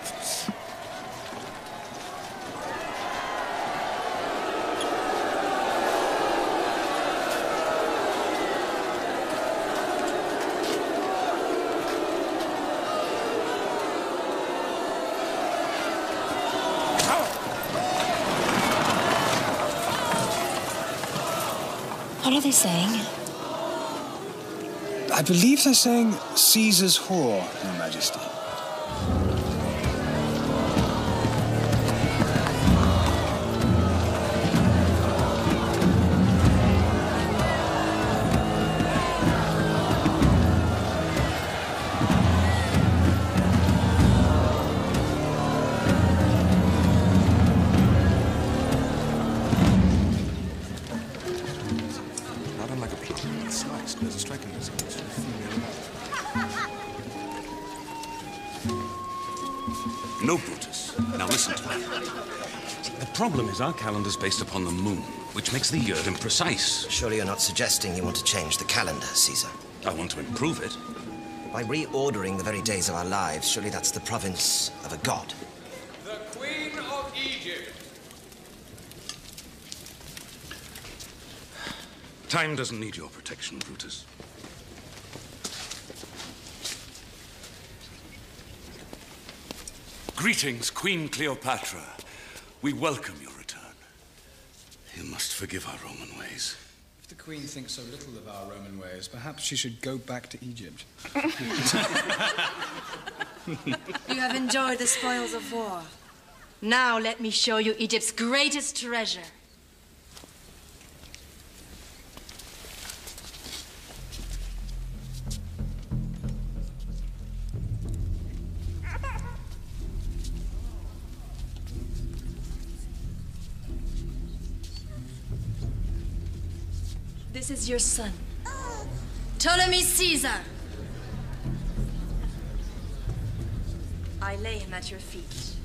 What are they saying? I believe they're saying Caesar's whore, Your Majesty. No, Brutus. Now listen to me. The problem is our calendar's based upon the moon, which makes the year imprecise. Surely you're not suggesting you want to change the calendar, Caesar? I want to improve it. By reordering the very days of our lives, surely that's the province of a god. The Queen of Egypt. Time doesn't need your protection, Brutus. Greetings, Queen Cleopatra. We welcome your return. You must forgive our Roman ways. If the Queen thinks so little of our Roman ways, perhaps she should go back to Egypt. You have enjoyed the spoils of war. Now let me show you Egypt's greatest treasure. This is your son, Ptolemy Caesar. I lay him at your feet.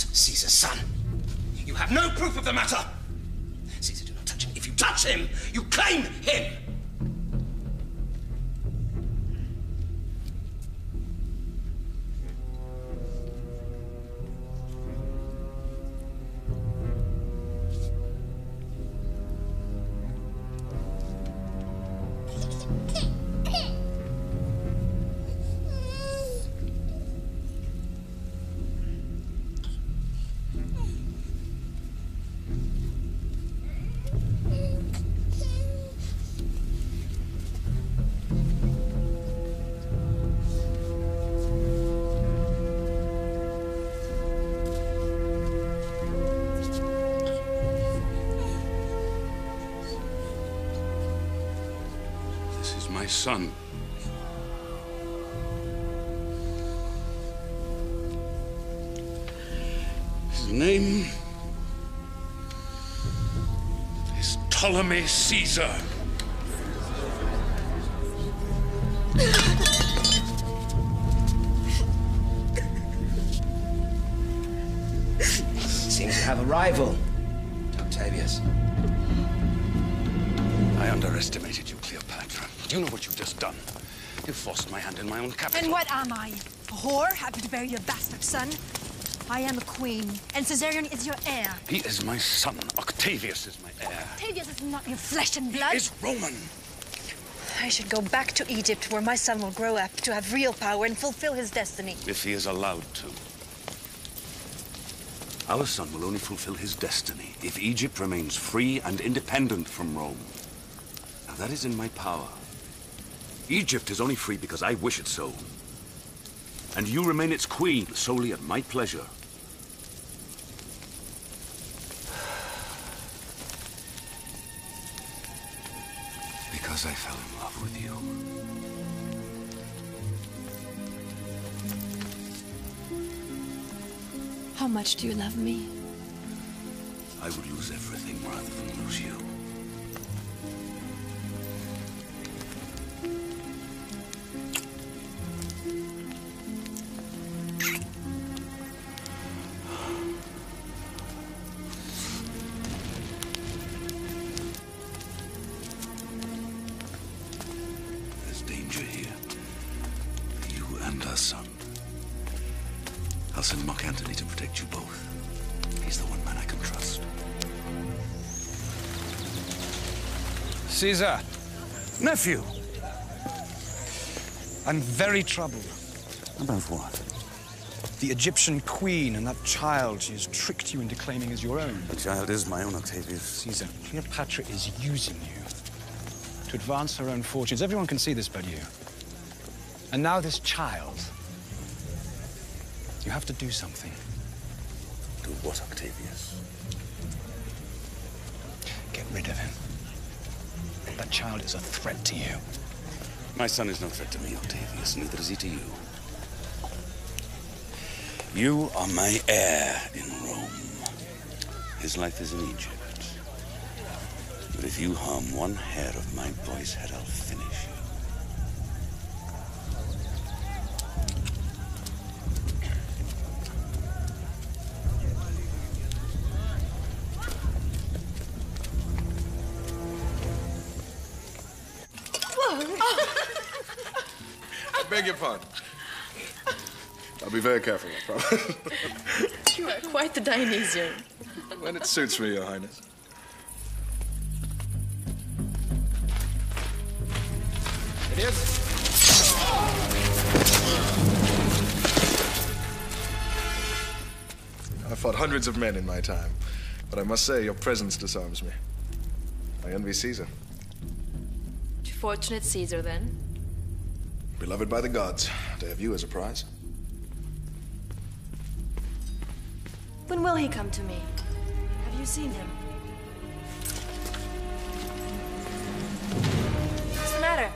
not Caesar's son. You have no proof of the matter. Caesar, do not touch him. If you touch him, you claim him. Son. His name is Ptolemy Caesar. Seems to have a rival, Octavius. I underestimated you, Cleopatra. Do you know what you've just done? You forced my hand in my own capital. And what am I? A whore, happy to bear your bastard son? I am a queen, and Caesarion is your heir. He is my son. Octavius is my heir. Octavius is not your flesh and blood. He is Roman. I should go back to Egypt, where my son will grow up to have real power and fulfill his destiny. If he is allowed to. Our son will only fulfill his destiny if Egypt remains free and independent from Rome. Now, that is in my power. Egypt is only free because I wish it so. And you remain its queen solely at my pleasure. Because I fell in love with you. How much do you love me? I would lose everything rather than lose you. There's danger here. You and our son. I'll send Mark Antony to protect you both. He's the one man I can trust. Caesar! Nephew! I'm very troubled. About what? The Egyptian queen and that child she has tricked you into claiming as your own. The child is my own, Octavius. Caesar, Cleopatra is using you to advance her own fortunes. Everyone can see this but you. And now this child. You have to do something. Do what, Octavius? Get rid of him. That child is a threat to you. My son is no threat to me, Octavius. Neither is he to you. You are my heir in Rome. His life is in Egypt. But if you harm one hair of my boy's head, I'll finish you. I beg your pardon. I'll be very careful, I promise. You are quite the Dionysian. When it suits me, Your Highness. It is. I've fought hundreds of men in my time, but I must say your presence disarms me. I envy Caesar. Fortunate Caesar, then. Beloved by the gods, to have you as a prize. When will he come to me? Have you seen him? What's the matter?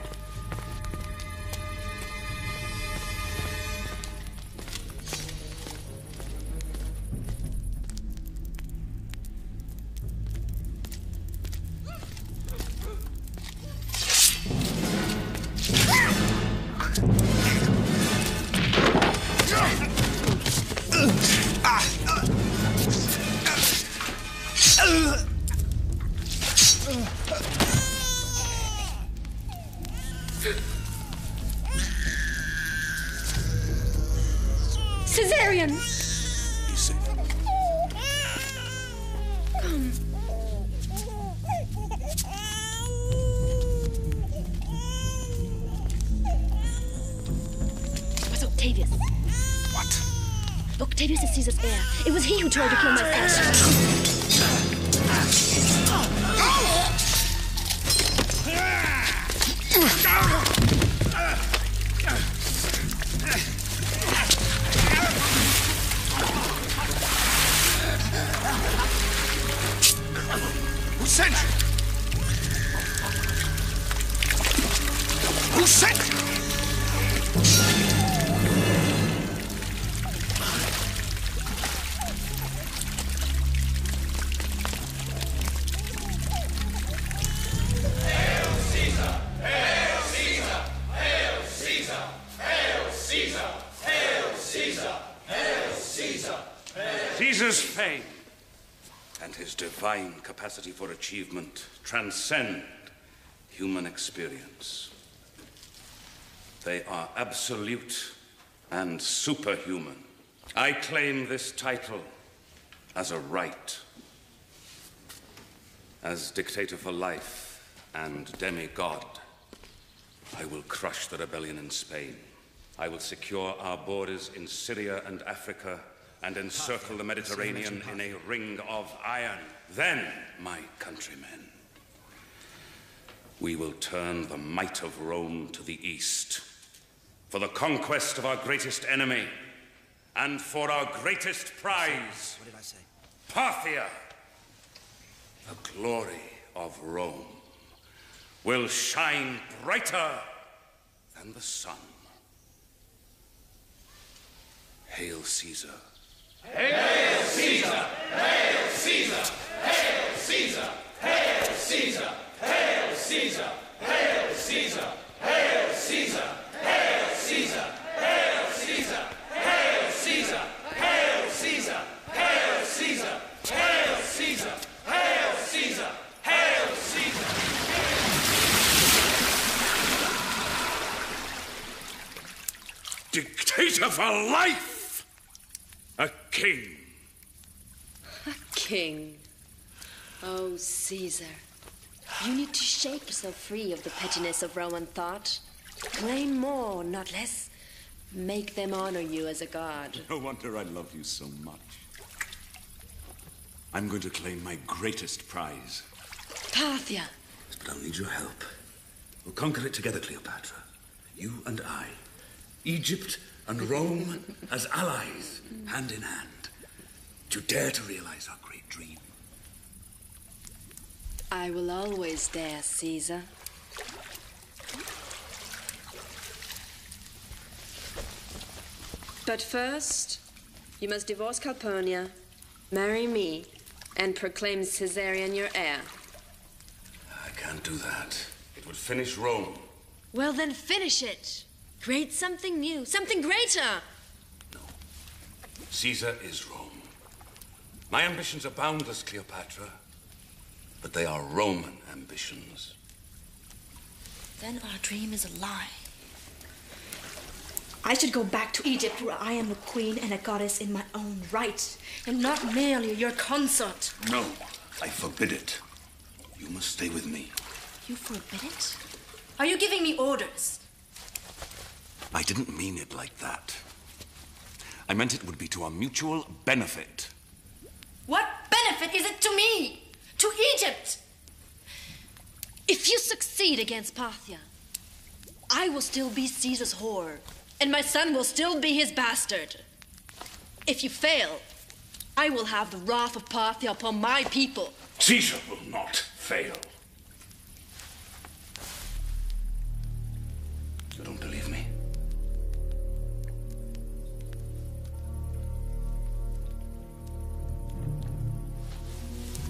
Caesarion! Be safe. Come. It was Octavius. What? Octavius is Caesar's heir. It was he who tried to kill my father. Who sent you? Who sent you? Hail Caesar! Hail Caesar! Hail Caesar! Hail Caesar! Hail Caesar! Hail Caesar! Caesar's fame and his divine capacity for achievement transcend human experience. They are absolute and superhuman. I claim this title as a right. As dictator for life and demigod, I will crush the rebellion in Spain. I will secure our borders in Syria and Africa and encircle the Mediterranean in a ring of iron. Then, my countrymen, we will turn the might of Rome to the east for the conquest of our greatest enemy and for our greatest prize. What did I say? Parthia, the glory of Rome, will shine brighter than the sun. Hail Caesar. Hail Caesar! Hail Caesar! Hail Caesar! Hail Caesar! Hail Caesar! Hail Caesar! Hail Caesar! Hail Caesar! Hail Caesar! Hail Caesar! Hail Caesar! Hail Caesar! Hail Caesar! Hail Caesar! Hail Caesar! Dictator for life! A king. A king. Oh, Caesar. You need to shake yourself free of the pettiness of Roman thought. Claim more, not less. Make them honor you as a god. No wonder I love you so much. I'm going to claim my greatest prize. Parthia. But I'll need your help. We'll conquer it together, Cleopatra. You and I. Egypt and Rome as allies, hand in hand. Do you dare to realize our great dream? I will always dare, Caesar. But first, you must divorce Calpurnia, marry me, and proclaim Caesarion your heir. I can't do that. It would finish Rome. Well, then finish it. Create something new, something greater. Caesar is Rome. My ambitions are boundless, Cleopatra, but they are Roman ambitions. Then our dream is a lie. I should go back to Egypt where I am a queen and a goddess in my own right, and not merely your consort. No, I forbid it. You must stay with me. You forbid it? Are you giving me orders? I didn't mean it like that. I meant it would be to our mutual benefit. What benefit is it to me? To Egypt? If you succeed against Parthia, I will still be Caesar's whore, and my son will still be his bastard. If you fail, I will have the wrath of Parthia upon my people. Caesar will not fail. You don't believe me?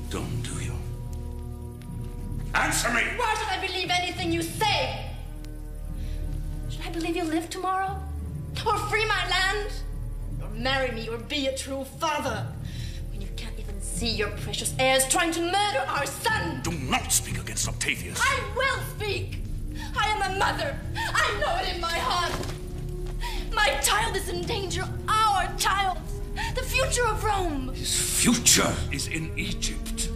Don't, do you? Answer me! Why should I believe anything you say? Should I believe you'll live tomorrow? Or free my land? Or marry me or be a true father? When you can't even see your precious heirs trying to murder our son. Do not speak against Octavius. I will speak. I am a mother. I know it in my heart. My child is in danger. Our child. The future of Rome. His future is in Egypt.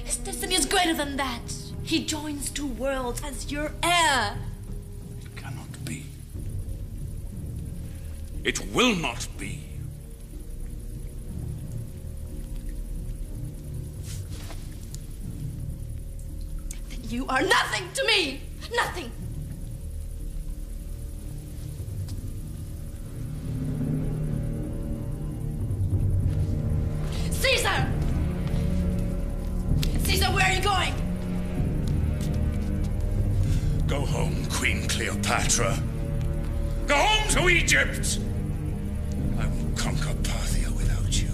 His destiny is greater than that. He joins two worlds as your heir. It cannot be. It will not be. You are nothing to me. Nothing. Caesar! Caesar, where are you going? Go home, Queen Cleopatra. Go home to Egypt! I will conquer Parthia without you.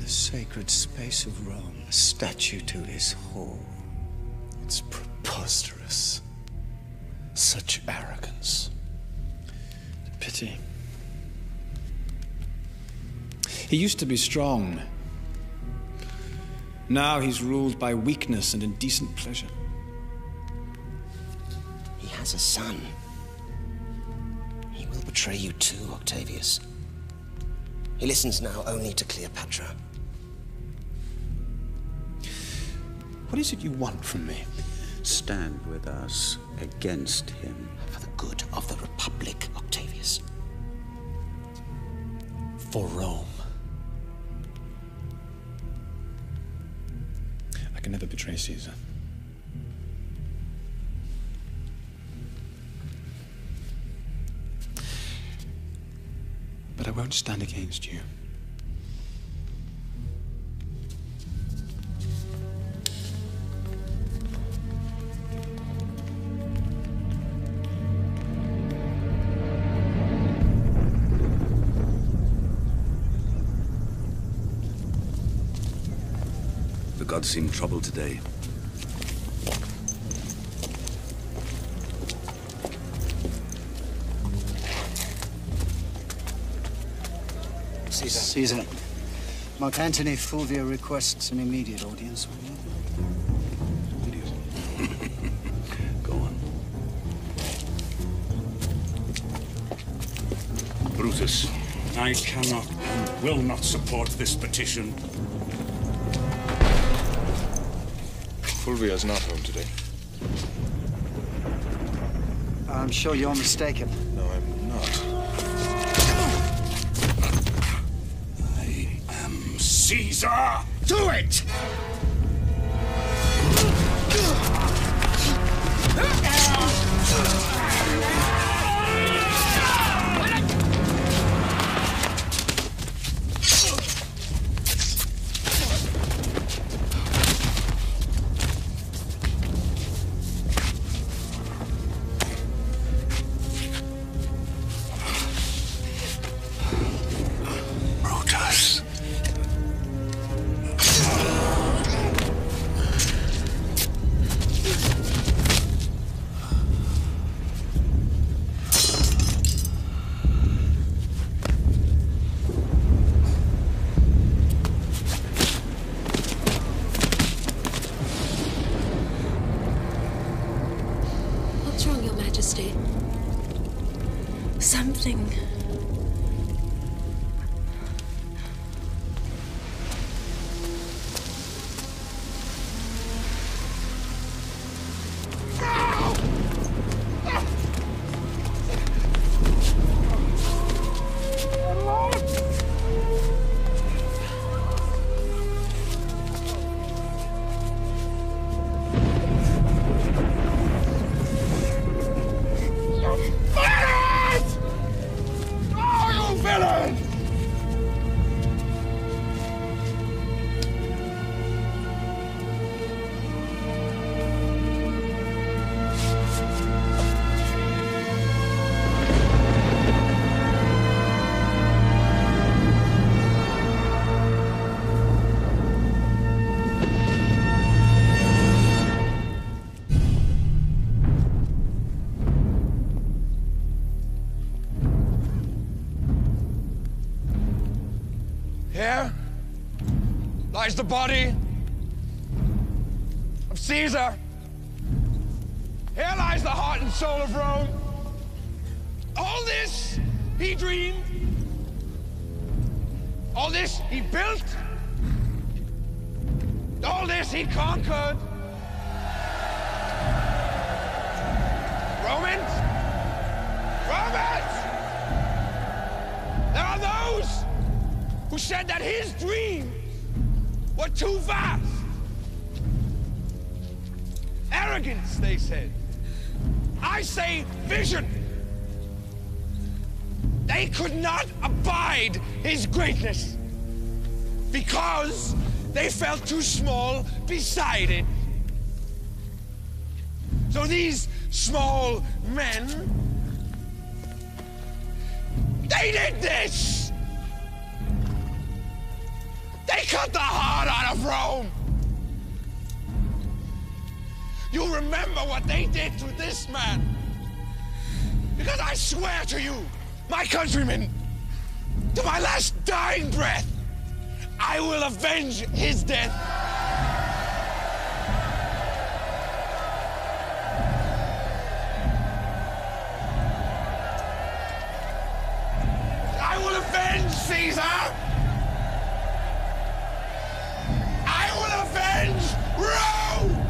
Sacred space of Rome, a statue to his whore. It's preposterous. Such arrogance. Pity. He used to be strong. Now he's ruled by weakness and indecent pleasure. He has a son. He will betray you too, Octavius. He listens now only to Cleopatra. What is it you want from me? Stand with us against him. For the good of the Republic, Octavius. For Rome. I can never betray Caesar. But I won't stand against you. The gods seem troubled today. Caesar. Mark Antony Fulvia requests an immediate audience with you. Go on. Brutus, I cannot and will not support this petition. Fulvia is not home today. I'm sure you're mistaken. No, I'm not. I am Caesar! Do it! Something. Here lies the body of Caesar. Here lies the heart and soul of Rome. All this he dreamed. All this he built. All this he conquered. Romans! Romans! There are those who said that his dreams were too vast. Arrogance, they said. I say vision. They could not abide his greatness because they felt too small beside it. So these small men, they did this. They cut the heart out of Rome. You remember what they did to this man. Because I swear to you, my countrymen, to my last dying breath, I will avenge his death. I will avenge Caesar. I will avenge Rome.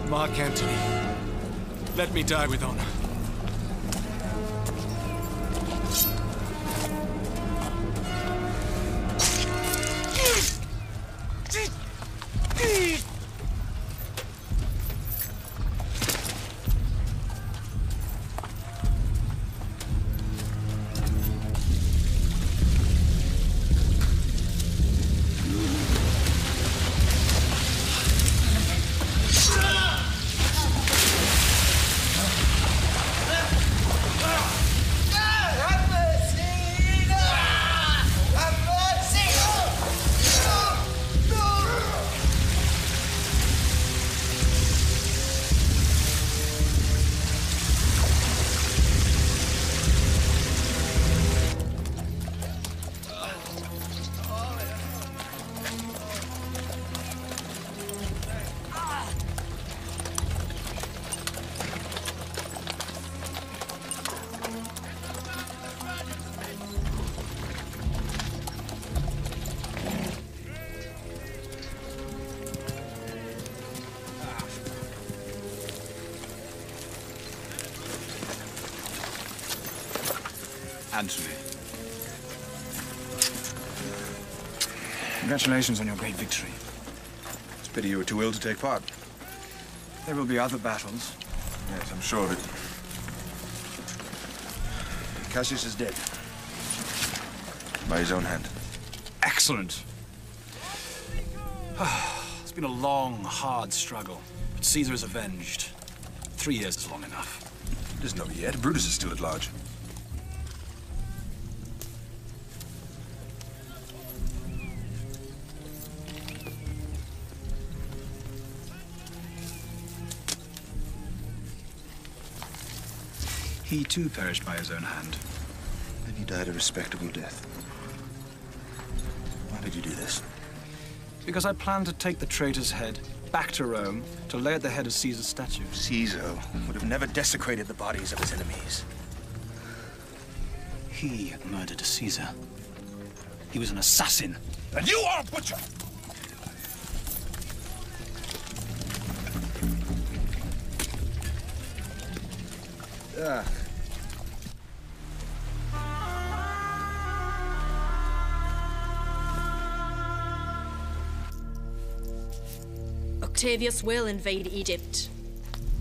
Mark Antony, let me die with honor. Antony. Congratulations on your great victory. It's a pity you were too ill to take part. There will be other battles. Yes, I'm sure of it. Cassius is dead. By his own hand. Excellent. It's been a long, hard struggle, but Caesar is avenged. 3 years is long enough. It isn't over yet. Brutus is still at large. He too perished by his own hand. Then he died a respectable death. Why did you do this? Because I planned to take the traitor's head back to Rome to lay at the head of Caesar's statue. Caesar would have never desecrated the bodies of his enemies. He murdered Caesar. He was an assassin. And you are a butcher! Octavius will invade Egypt.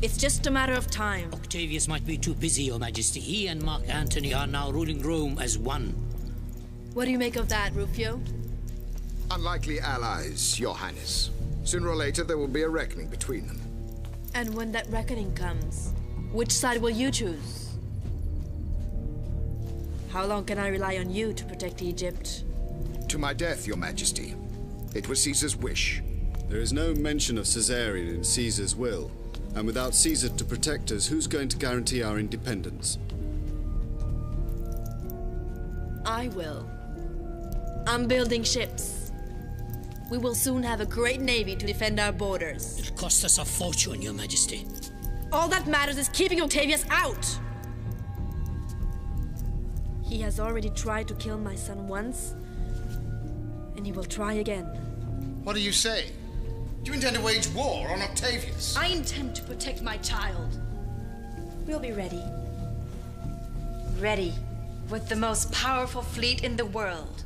It's just a matter of time. Octavius might be too busy, Your Majesty. He and Mark Antony are now ruling Rome as one. What do you make of that, Rufio? Unlikely allies, Your Highness. Sooner or later, there will be a reckoning between them. And when that reckoning comes, which side will you choose? How long can I rely on you to protect Egypt? To my death, Your Majesty. It was Caesar's wish. There is no mention of Caesarion in Caesar's will. And without Caesar to protect us, who's going to guarantee our independence? I will. I'm building ships. We will soon have a great navy to defend our borders. It'll cost us a fortune, Your Majesty. All that matters is keeping Octavius out! He has already tried to kill my son once, and he will try again. What do you say? Do you intend to wage war on Octavius? I intend to protect my child. We'll be ready. Ready, with the most powerful fleet in the world.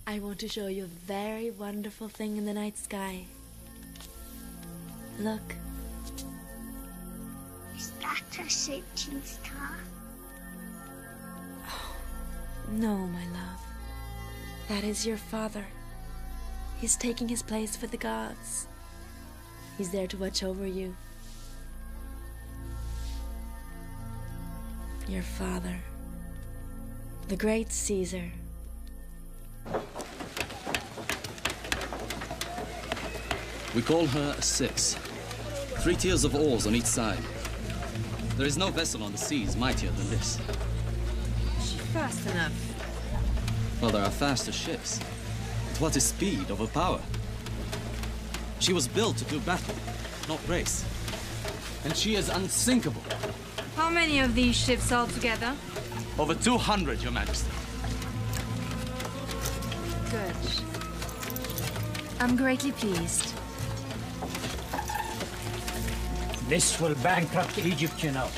I want to show you a very wonderful thing in the night sky. Look. Is that a shooting star? No, my love. That is your father. He's taking his place for the gods. He's there to watch over you. Your father. The great Caesar. We call her a 6. 3 tiers of oars on each side. There is no vessel on the seas mightier than this. Fast enough. Well, there are faster ships. But what is speed over power? She was built to do battle, not race. And she is unsinkable. How many of these ships altogether? Over 200, Your Majesty. Good. I'm greatly pleased. This will bankrupt Egypt, you know.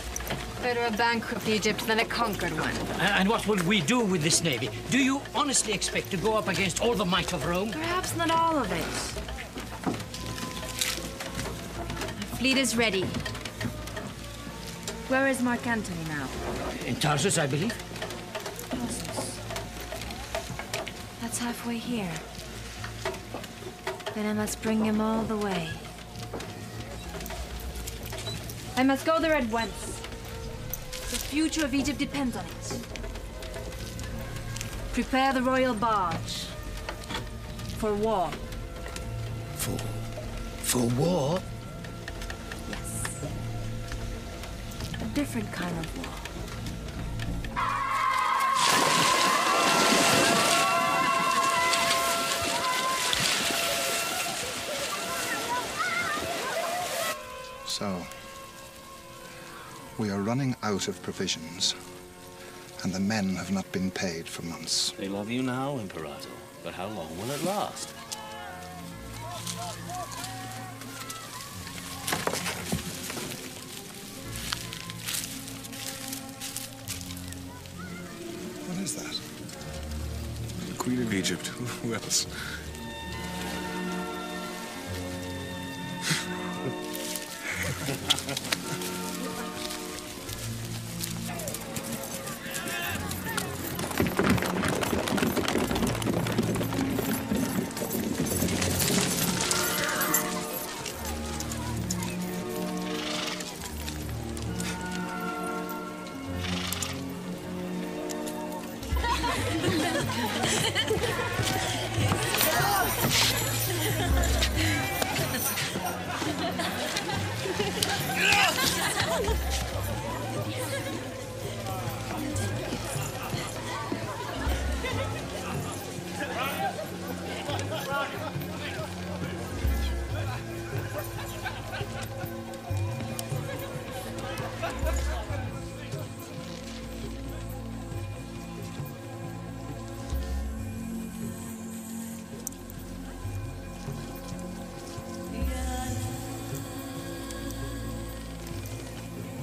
Better a bankrupt Egypt than a conquered one. And what will we do with this navy? Do you honestly expect to go up against all the might of Rome? Perhaps not all of it. Our fleet is ready. Where is Mark Antony now? In Tarsus, I believe. Tarsus. That's halfway here. Then I must bring him all the way. I must go there at once. The future of Egypt depends on it. Prepare the royal barge. For war. For war? Yes. A different kind of war. So, we are running out of provisions, and the men have not been paid for months. They love you now, Imperator, but how long will it last? does that? The Queen of Egypt. Who else?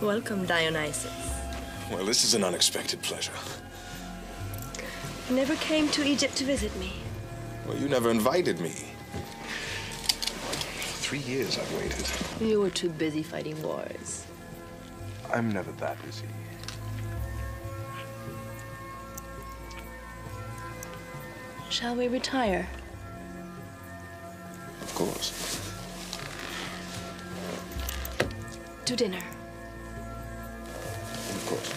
Welcome, Dionysus. Well, this is an unexpected pleasure. You never came to Egypt to visit me. Well, you never invited me. 3 years I've waited. You were too busy fighting wars. I'm never that busy. Shall we retire? Of course. To dinner. Of course.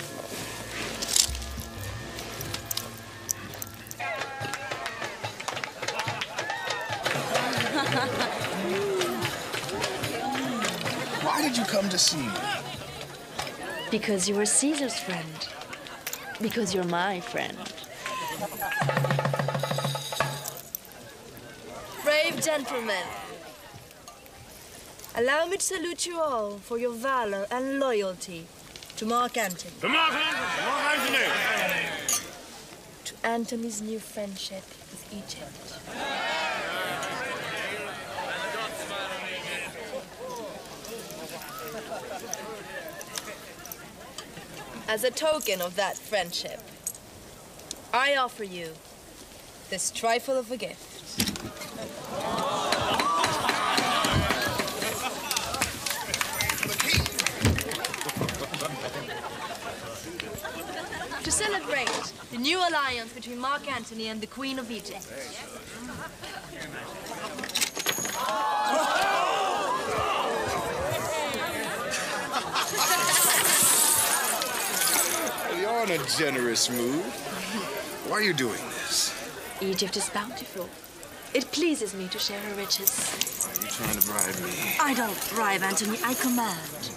Why did you come to see me? Because you were Caesar's friend. Because you're my friend. Brave gentlemen, allow me to salute you all for your valor and loyalty to Mark Antony. To Mark Antony! Mark Antony! To Antony's new friendship with Egypt. As a token of that friendship, I offer you this trifle of a gift. To celebrate the new alliance between Mark Antony and the Queen of Egypt. You're in a generous mood. Why are you doing this? Egypt is bountiful. It pleases me to share her riches. Are you trying to bribe me? I don't bribe, Antony. I command.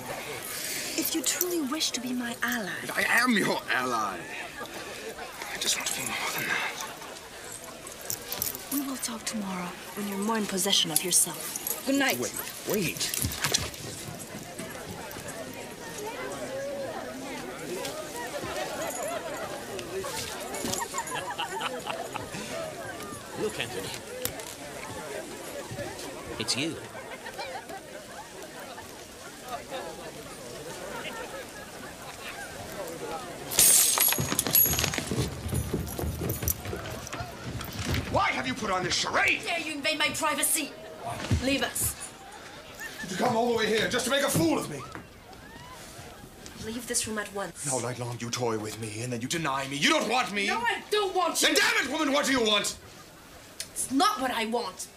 If you truly wish to be my ally... But I am your ally. I just want to be more than that. We will talk tomorrow when you're more in possession of yourself. Good night. Wait. Look, Antony. It's you. Why have you put on this charade? Dare you invade my privacy? Leave us. Did you come all the way here just to make a fool of me? Leave this room at once. All night long you toy with me and then you deny me. You don't want me. No, I don't want you. Then damn it, woman, what do you want? It's not what I want.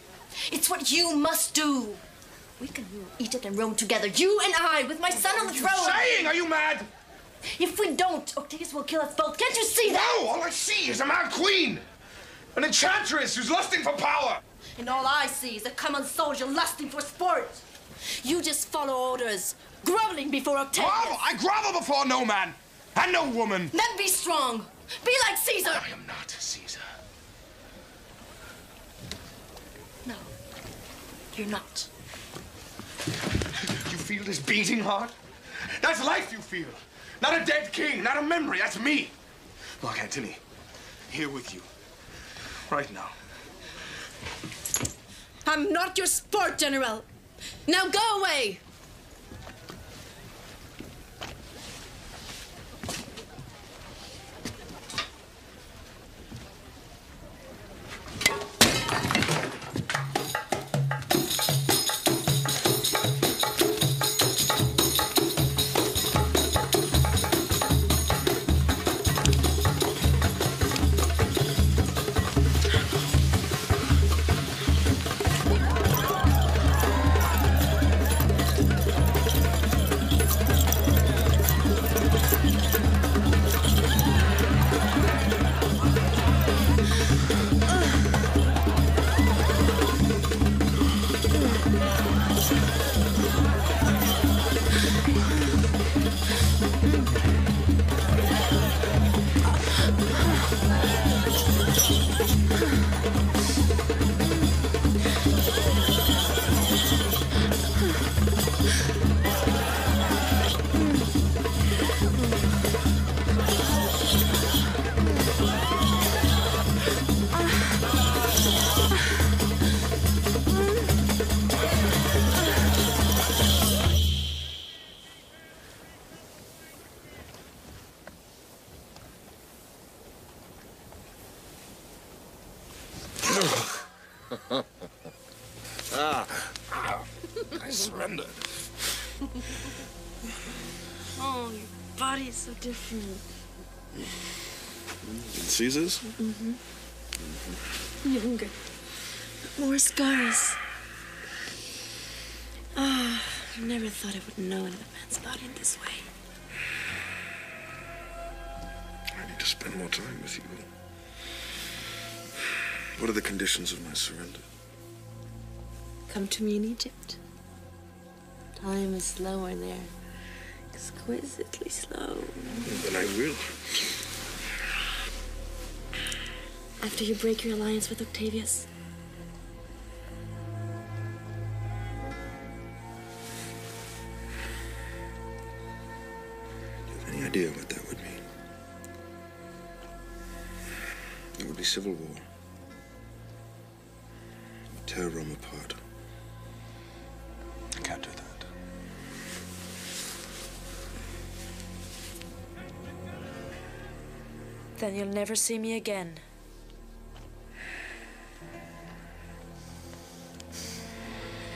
It's what you must do. We can rule Egypt and Rome together, you and I, with my son on the throne. What are you saying? Are you mad? If we don't, Octavius will kill us both. Can't you see that? No, all I see is a mad queen. An enchantress who's lusting for power. And all I see is a common soldier lusting for sport. You just follow orders, groveling before Octavius. Grovel? I grovel before no man and no woman. Then be strong. Be like Caesar. I am not Caesar. No, you're not. You feel this beating heart? That's life you feel. Not a dead king, not a memory. That's me. Mark Antony, here with you. Right now. I'm not your sport general. Now go away. I surrendered. Oh, your body is so different. In Caesar's? Mm-hmm. Younger. More scars. Ah, I never thought I would know another man's body in this way. I need to spend more time with you. What are the conditions of my surrender? Come to me in Egypt. Time is slower there. Exquisitely slow. Then I will. After you break your alliance with Octavius. Do you have any idea what that would mean? It would be civil war. It would tear Rome apart. I can't do that. Then you'll never see me again.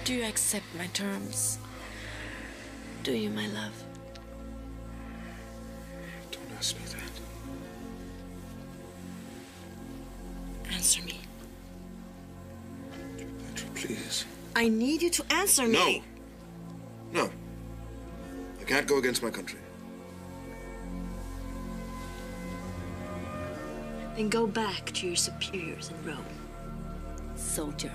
Do you accept my terms? Do you, my love? Don't ask me that. Answer me. Cleopatra, please. I need you to answer me. No. I can't go against my country. Then go back to your superiors in Rome. Soldier.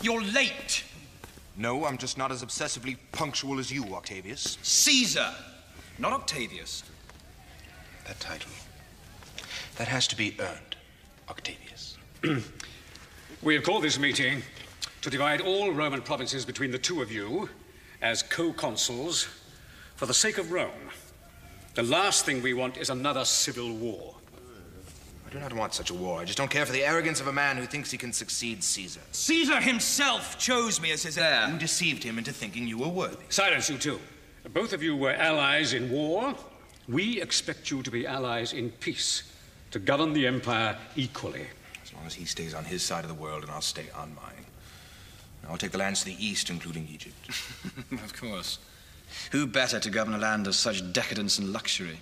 You're late. No, I'm just not as obsessively punctual as you, Octavius. Caesar, not Octavius. That title, that has to be earned, Octavius. We have called this meeting to divide all Roman provinces between the two of you as co-consuls for the sake of Rome. The last thing we want is another civil war. I do not want such a war. I just don't care for the arrogance of a man who thinks he can succeed Caesar. Caesar himself chose me as his heir. You deceived him into thinking you were worthy. Silence, you two. Both of you were allies in war. We expect you to be allies in peace, to govern the empire equally. As long as he stays on his side of the world and I'll stay on mine. I'll take the lands to the east, including Egypt. Of course. Who better to govern a land of such decadence and luxury?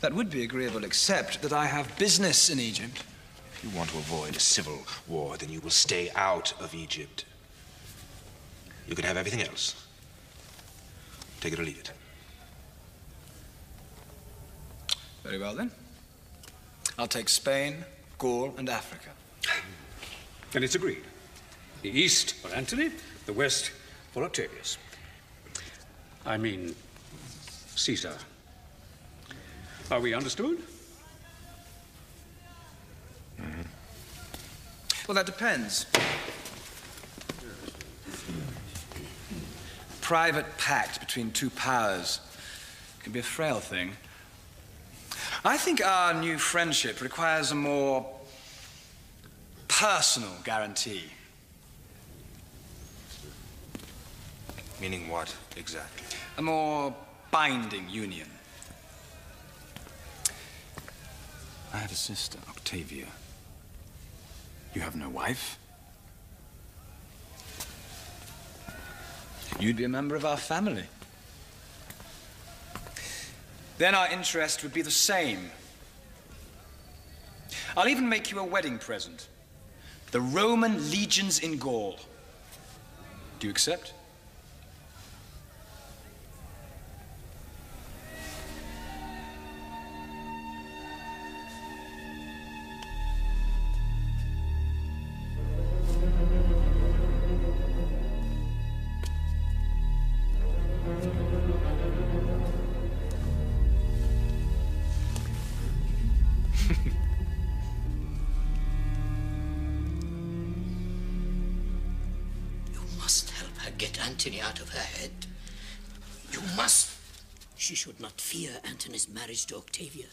That would be agreeable, except that I have business in Egypt. If you want to avoid a civil war, then you will stay out of Egypt. You can have everything else. Take it or leave it. Very well, then. I'll take Spain, Gaul, and Africa. Then it's agreed. The east for Antony, the west for Octavius. I mean, Caesar. Are we understood? Mm-hmm. Well, that depends. A private pact between two powers can be a frail thing. I think our new friendship requires a more personal guarantee. Meaning what, exactly? A more binding union. I have a sister, Octavia. You have no wife? You'd be a member of our family. Then our interest would be the same. I'll even make you a wedding present. The Roman legions in Gaul. Do you accept? Antony out of her head. You must. She should not fear Antony's marriage to Octavia.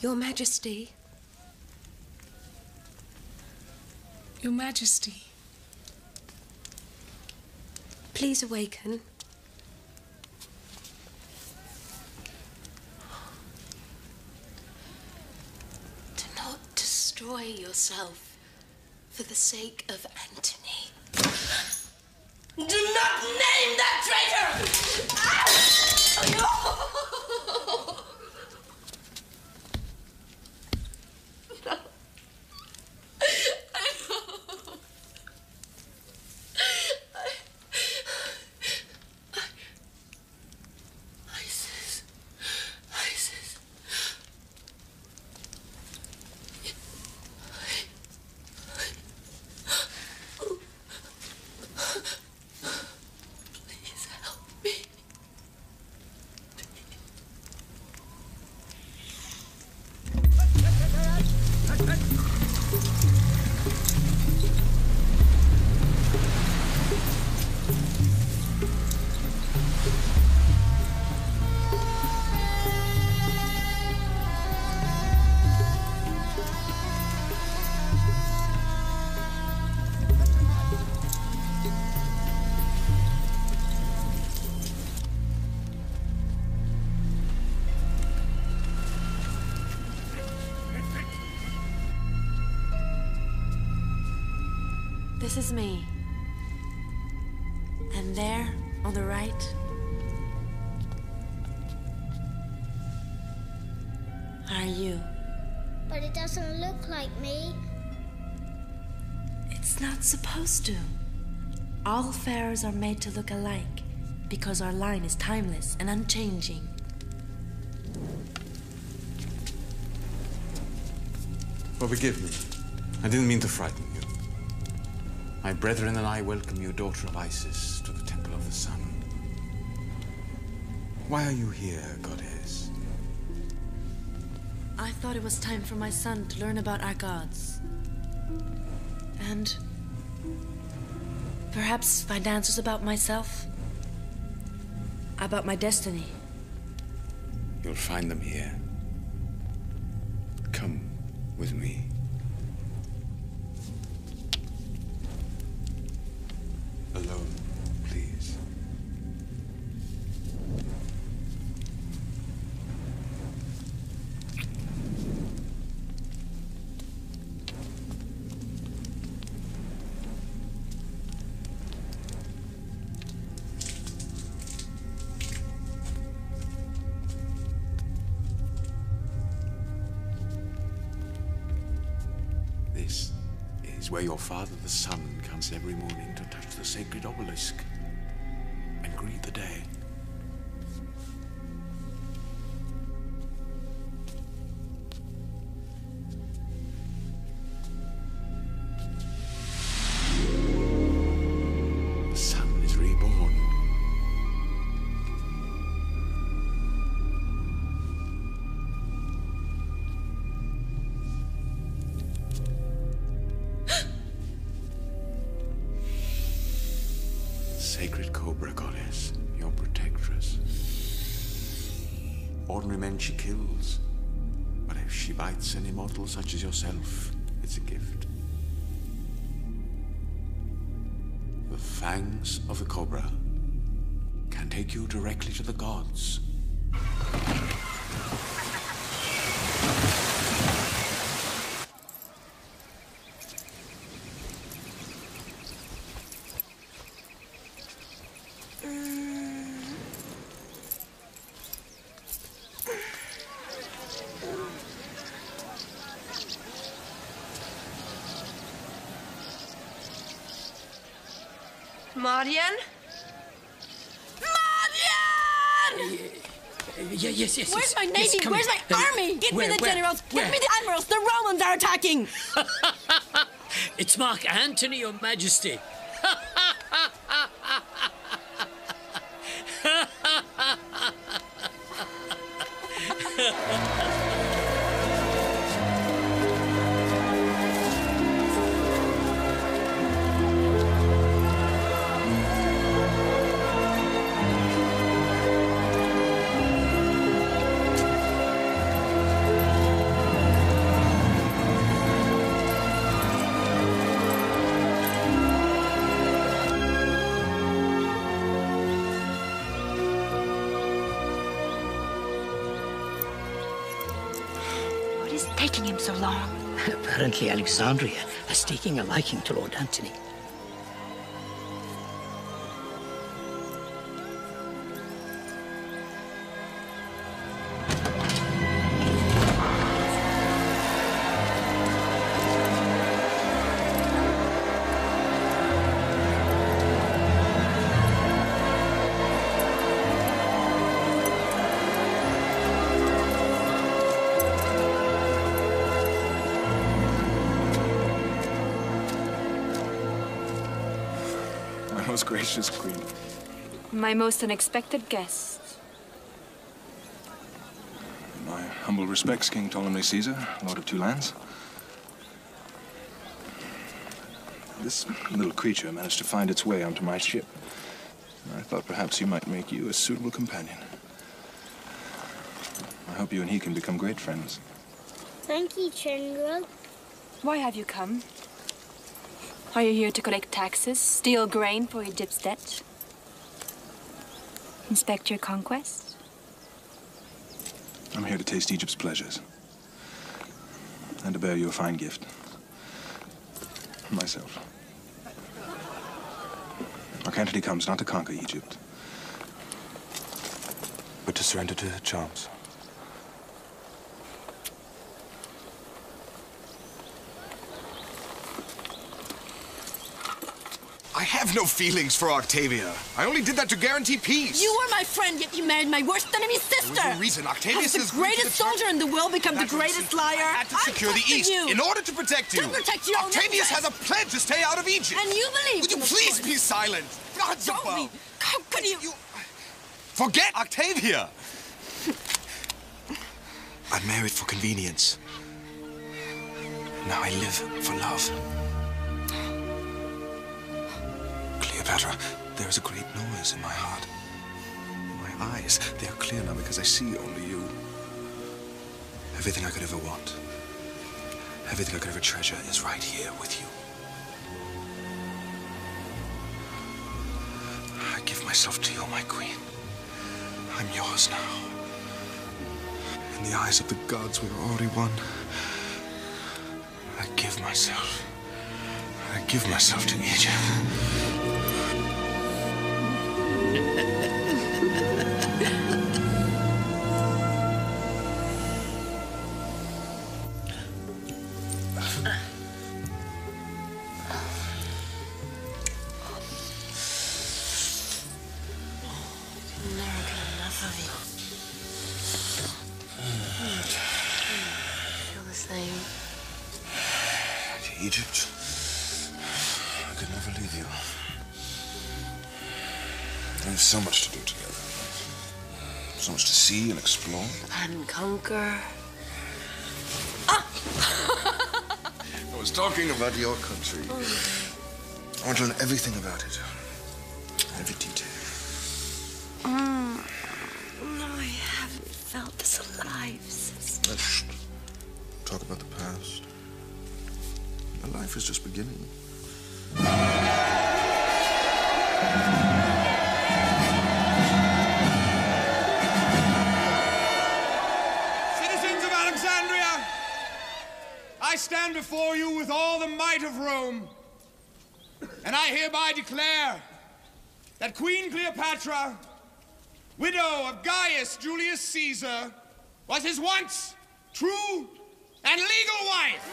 Your Majesty. Your Majesty. Please awaken. Do not destroy yourself for the sake of Antony. Do not name that traitor! This is me. And there, on the right, are you. But it doesn't look like me. It's not supposed to. All pharaohs are made to look alike because our line is timeless and unchanging. Oh, forgive me. I didn't mean to frighten you. My brethren and I welcome you, daughter of Isis, to the Temple of the Sun. Why are you here, goddess? I thought it was time for my son to learn about our gods. And perhaps find answers about myself. About my destiny. You'll find them here. Come with me. Alone, please. This is where your father, the sun, comes every morning to touch the sacred obelisk and greet the day. The sun is reborn. Sacred Cobra Goddess, your protectress. Ordinary men she kills, but if she bites an immortal such as yourself, it's a gift. The fangs of the Cobra can take you directly to the gods. Marian? Yes. Where's my navy? Yes, Where's my army? Get me the generals! Get me the admirals! The Romans are attacking! It's Mark Antony, Your Majesty. taking him so long? Apparently Alexandria is taking a liking to Lord Antony. Most gracious queen. My most unexpected guest. My humble respects, King Ptolemy Caesar, Lord of two lands. This little creature managed to find its way onto my ship. I thought perhaps he might make you a suitable companion. I hope you and he can become great friends. Thank you, General. Why have you come? Are you here to collect taxes, steal grain for Egypt's debt? Inspect your conquest? I'm here to taste Egypt's pleasures. And to bear you a fine gift. Myself. Our Antony comes not to conquer Egypt, but to surrender to her charms. I have no feelings for Octavia. I only did that to guarantee peace. You were my friend, yet you married my worst enemy's sister. There was no reason. Octavius Has is the greatest soldier in the world become the greatest liar? I had to secure the East in order to protect you. To protect your own Octavius interests. has a pledge to stay out of Egypt. And you believe Would you please be silent? Gods above. How could you? Forget Octavia. I married for convenience. Now I live for love. Cleopatra, there is a great noise in my heart. My eyes, they are clear now because I see only you. Everything I could ever want, everything I could ever treasure is right here with you. I give myself to you, my queen. I'm yours now. In the eyes of the gods, we are already one. I give myself to Egypt. Egypt. I could never leave you. We have so much to do together. So much to see and explore. And conquer. I was talking about your country. I want to learn everything about it. Every detail. No, I haven't felt this alive since. Let's talk about the past. My life is just beginning. Citizens of Alexandria, I stand before you with all the might of Rome, and I hereby declare that Queen Cleopatra, widow of Gaius Julius Caesar, was his once true and legal wife.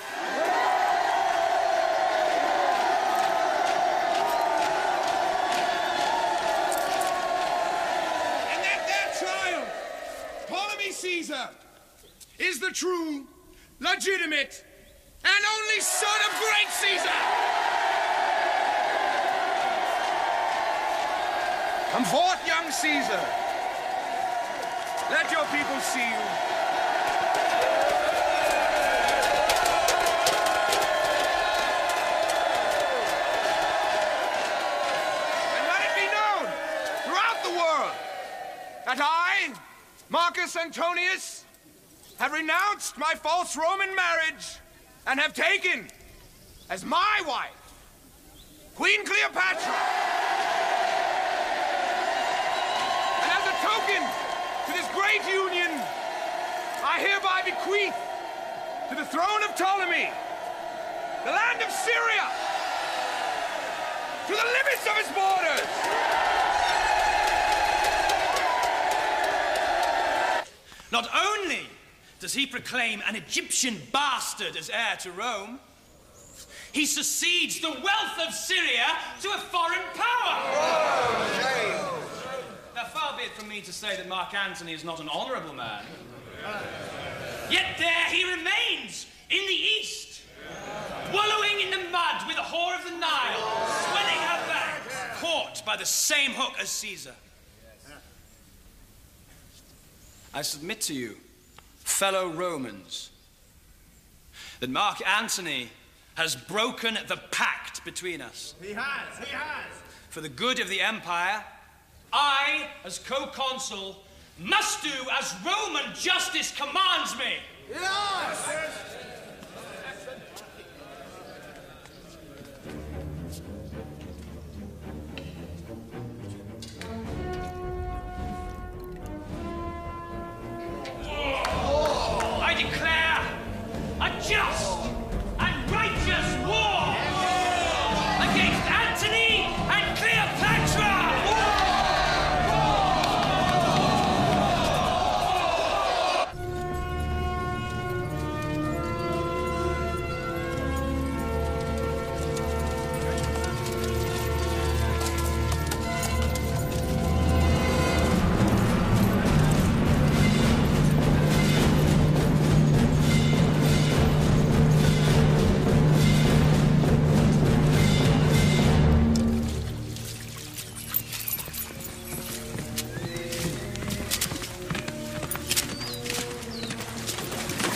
Caesar is the true, legitimate, and only son of great Caesar. Come forth, young Caesar. Let your people see you. And let it be known throughout the world that I, Marcus Antonius, have renounced my false Roman marriage and have taken as my wife Queen Cleopatra. And as a token to this great union, I hereby bequeath to the throne of Ptolemy, the land of Syria, to the limits of its borders. Not only does he proclaim an Egyptian bastard as heir to Rome, he succeeds the wealth of Syria to a foreign power. Now, far be it from me to say that Mark Antony is not an honorable man. Yet there he remains in the east, wallowing in the mud with a whore of the Nile, swelling her back, caught by the same hook as Caesar. I submit to you, fellow Romans, that Mark Antony has broken the pact between us. He has. For the good of the empire, I, as co-consul, must do as Roman justice commands me. Yes! I declare a just and righteous war against Antony and Cleopatra!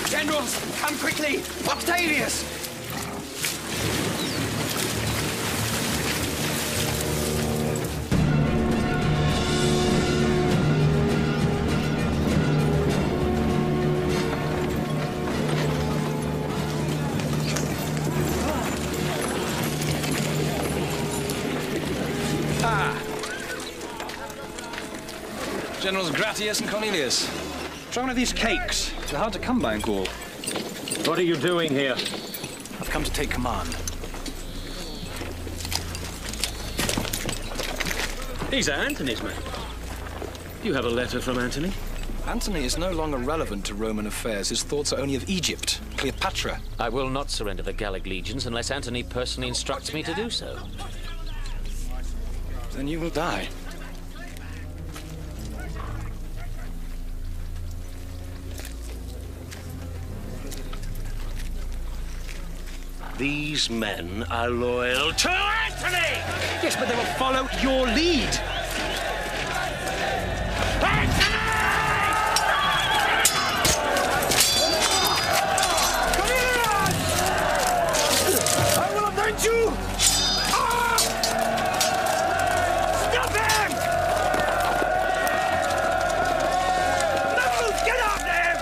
Generals, come quickly! Octavius! Generals Gratius and Cornelius. Try one of these cakes. They're hard to come by in Gaul. What are you doing here? I've come to take command. These are Antony's men. Do you have a letter from Antony? Antony is no longer relevant to Roman affairs. His thoughts are only of Egypt, Cleopatra. I will not surrender the Gallic legions unless Antony personally instructs me to do so. Then you will die. These men are loyal to Antony! Yes, but they will follow your lead. I will avenge you! Stop him! No! Get out there!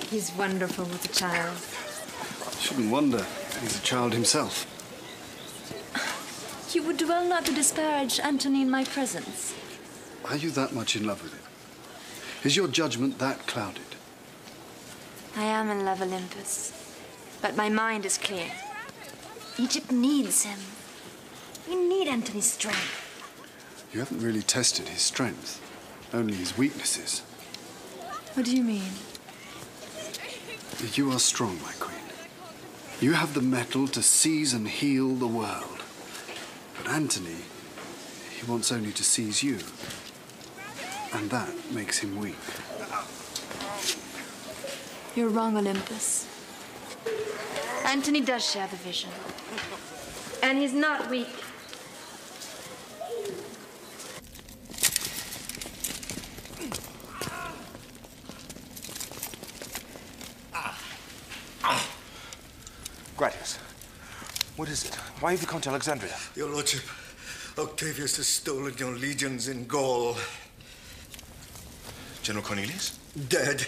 He's wonderful with a child. Shouldn't wonder. He's a child himself. You would do well not to disparage Antony in my presence. Are you that much in love with him? Is your judgment that clouded? I am in love, Olympus, but my mind is clear. Egypt needs him. We need Antony's strength. You haven't really tested his strength, only his weaknesses. What do you mean? You are strong, my queen. You have the mettle to seize and heal the world. But Antony, he wants only to seize you. And that makes him weak. You're wrong, Olympus. Antony does share the vision. And he's not weak. Gratius, what is it? Why have you come to Alexandria? Your Lordship, Octavius has stolen your legions in Gaul. General Cornelius? Dead.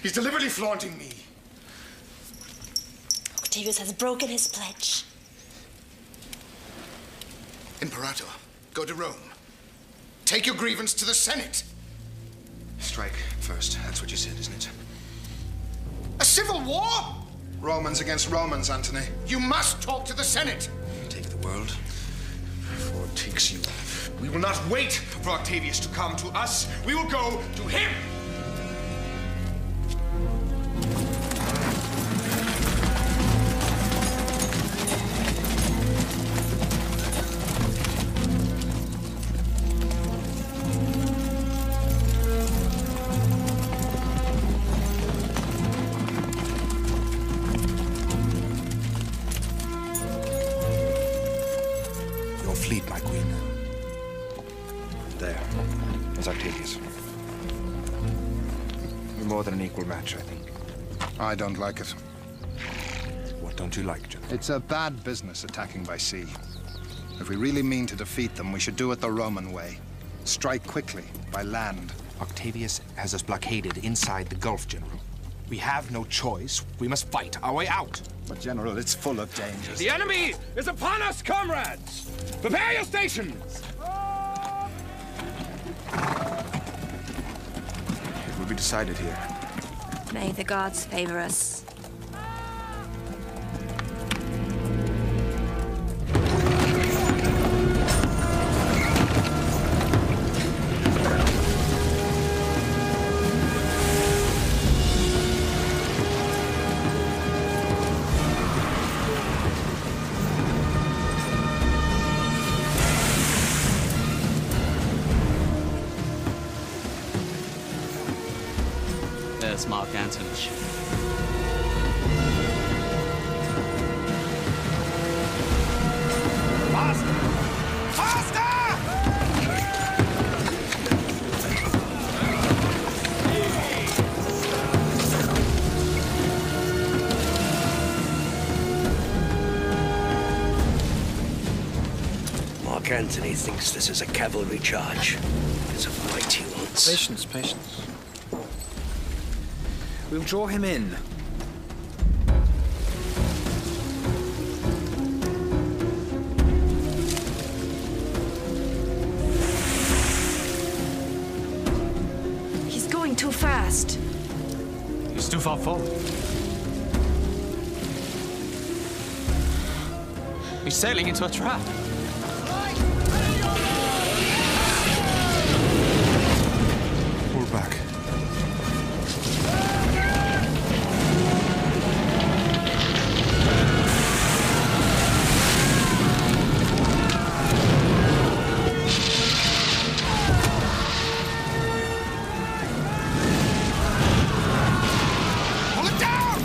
He's deliberately flaunting me. Octavius has broken his pledge. Imperator, go to Rome. Take your grievance to the Senate. Strike first. That's what you said, isn't it? A civil war? Romans against Romans, Antony. You must talk to the Senate. Take the world before it takes you. We will not wait for Octavius to come to us. We will go to him. Your fleet, my queen. There is Octavius. We're more than an equal match, I think. I don't like it. What don't you like, General? It's a bad business attacking by sea. If we really mean to defeat them, we should do it the Roman way. Strike quickly, by land. Octavius has us blockaded inside the Gulf, General. We have no choice. We must fight our way out. But, General, it's full of dangers. The enemy is upon us, comrades! Prepare your stations! It will be decided here. May the gods favor us. There's Mark Antony's ship. Faster! Faster! Mark Antony thinks this is a cavalry charge. It's a fight he wants. Patience, patience. We'll draw him in. He's going too fast. He's too far forward. He's sailing into a trap. Pull back. Pull it down!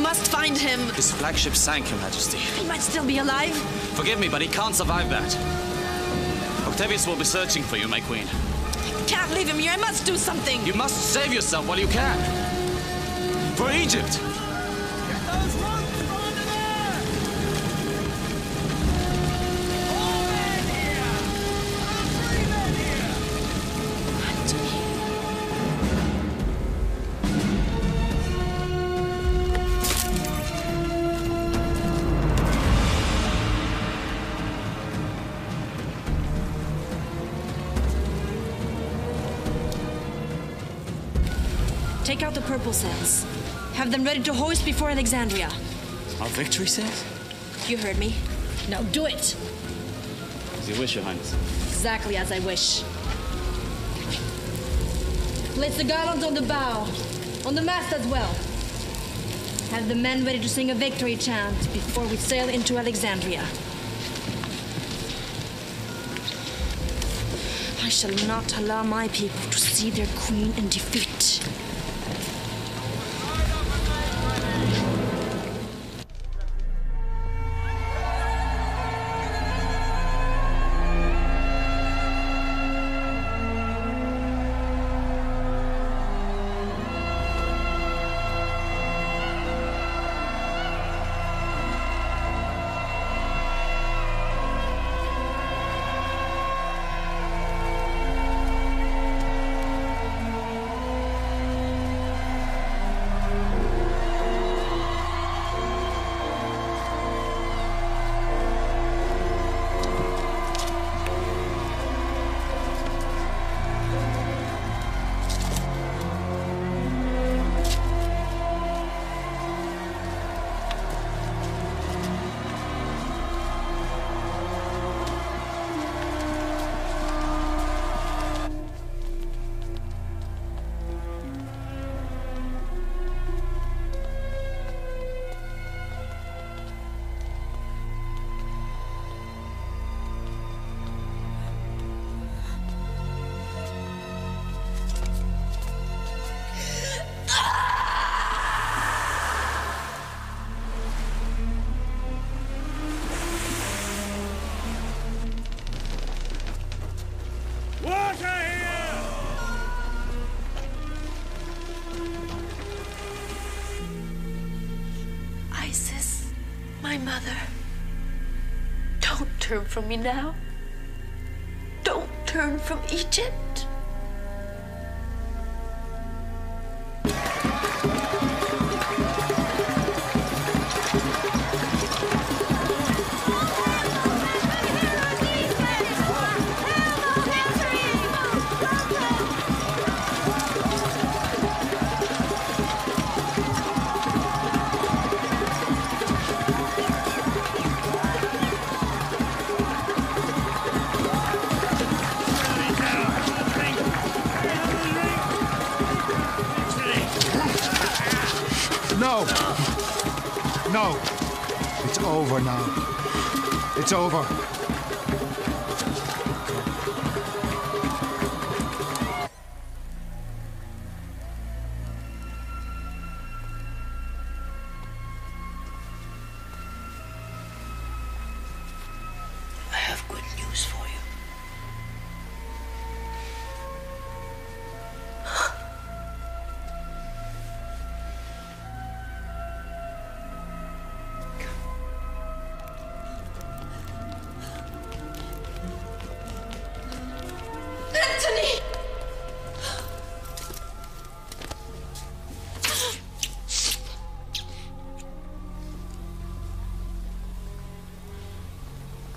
must find him. His flagship sank, Your Majesty. He might still be alive. Forgive me, but he can't survive that. Octavius will be searching for you, my queen. I can't leave him here. I must do something. You must save yourself while you can. For Egypt. Take out the purple sails. Have them ready to hoist before Alexandria. Our victory sails? You heard me. Now do it. As you wish, Your Highness. Exactly as I wish. Place the garlands on the bow. On the mast as well. Have the men ready to sing a victory chant before we sail into Alexandria. I shall not allow my people to see their queen in defeat. My mother, don't turn from me now. Don't turn from Egypt. No! No! It's over now. It's over. I have good news for you.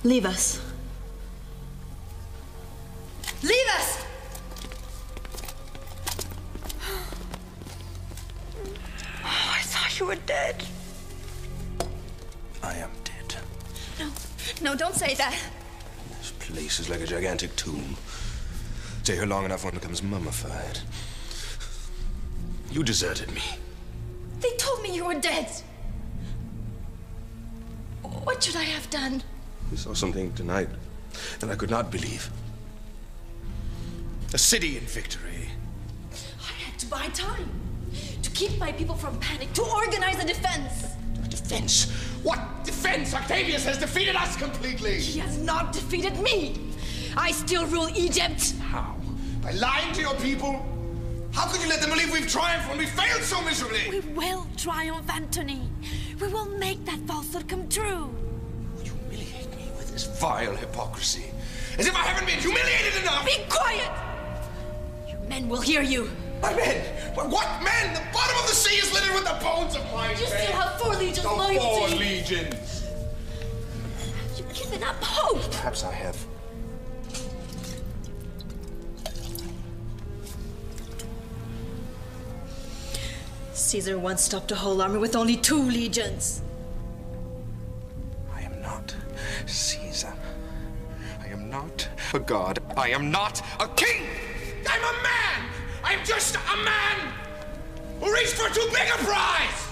Leave us. Leave us! Oh, I thought you were dead. I am dead. No, no, don't say that. This place is like a gigantic tomb. Stay here long enough, one becomes mummified. You deserted me. They told me you were dead. What should I have done? We saw something tonight that I could not believe. A city in victory. I had to buy time. To keep my people from panic, to organize a defense. A defense? What defense? Octavius has defeated us completely. He has not defeated me. I still rule Egypt. How? By lying to your people? How could you let them believe we've triumphed when we failed so miserably? We will triumph, Antony. We will make that falsehood come true. You humiliate me with this vile hypocrisy. As if I haven't been humiliated enough! Be quiet! Your men will hear you. My men? What men? The bottom of the sea is littered with the bones of my men. You still have 4 legions loyal to you. 4 legions. You've given up hope. Perhaps I have. Caesar once stopped a whole army with only 2 legions. I am not Caesar. I am not a god. I am not a king! I'm a man! I'm just a man who reached for too big a prize!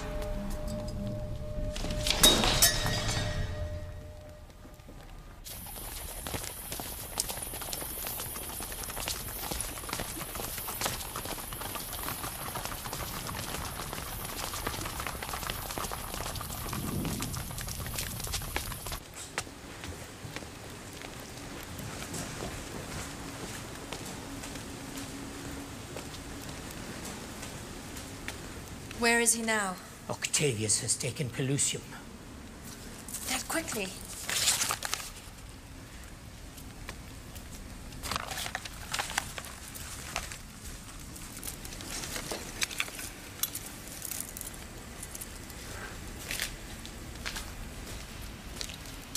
Where is he now? Octavius has taken Pelusium. That quickly?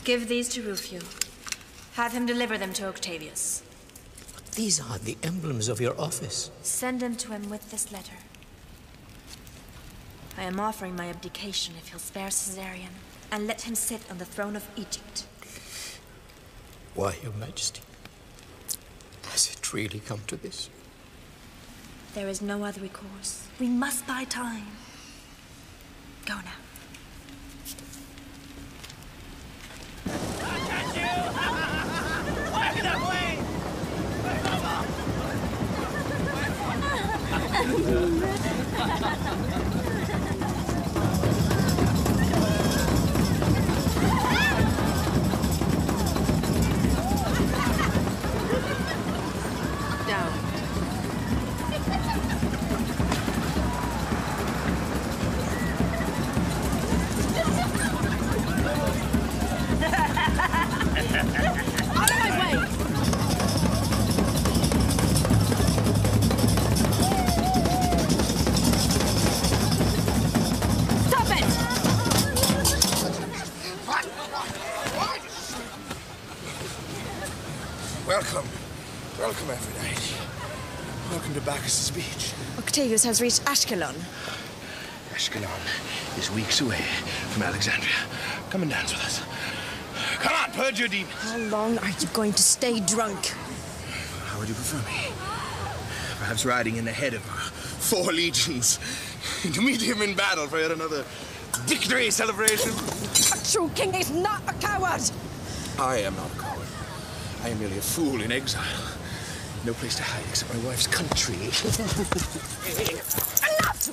Give these to Rufio. Have him deliver them to Octavius. But these are the emblems of your office. Send them to him with this letter. I am offering my abdication if he'll spare Caesarion and let him sit on the throne of Egypt. Why, Your Majesty? Has it really come to this? There is no other recourse. We must buy time. Go now. Welcome every night. Welcome to Bacchus's beach. Octavius has reached Ashkelon. Ashkelon is weeks away from Alexandria. Come and dance with us. Come on, purge your demons. How long are you going to stay drunk? How would you prefer me? Perhaps riding in the head of 4 legions to meet him in battle for yet another victory celebration. A true king is not a coward. I am not a coward. I am merely a fool in exile. No place to hide except my wife's country. Enough!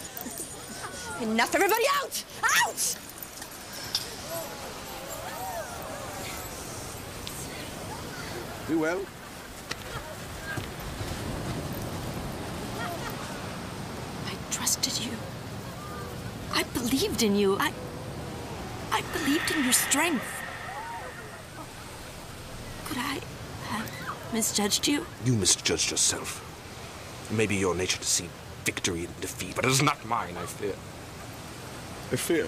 Enough, everybody out! Out! Do well. I trusted you. I believed in you. I believed in your strength. Could I have misjudged you? You misjudged yourself. It may be your nature to see victory and defeat, but it is not mine, I fear. I fear.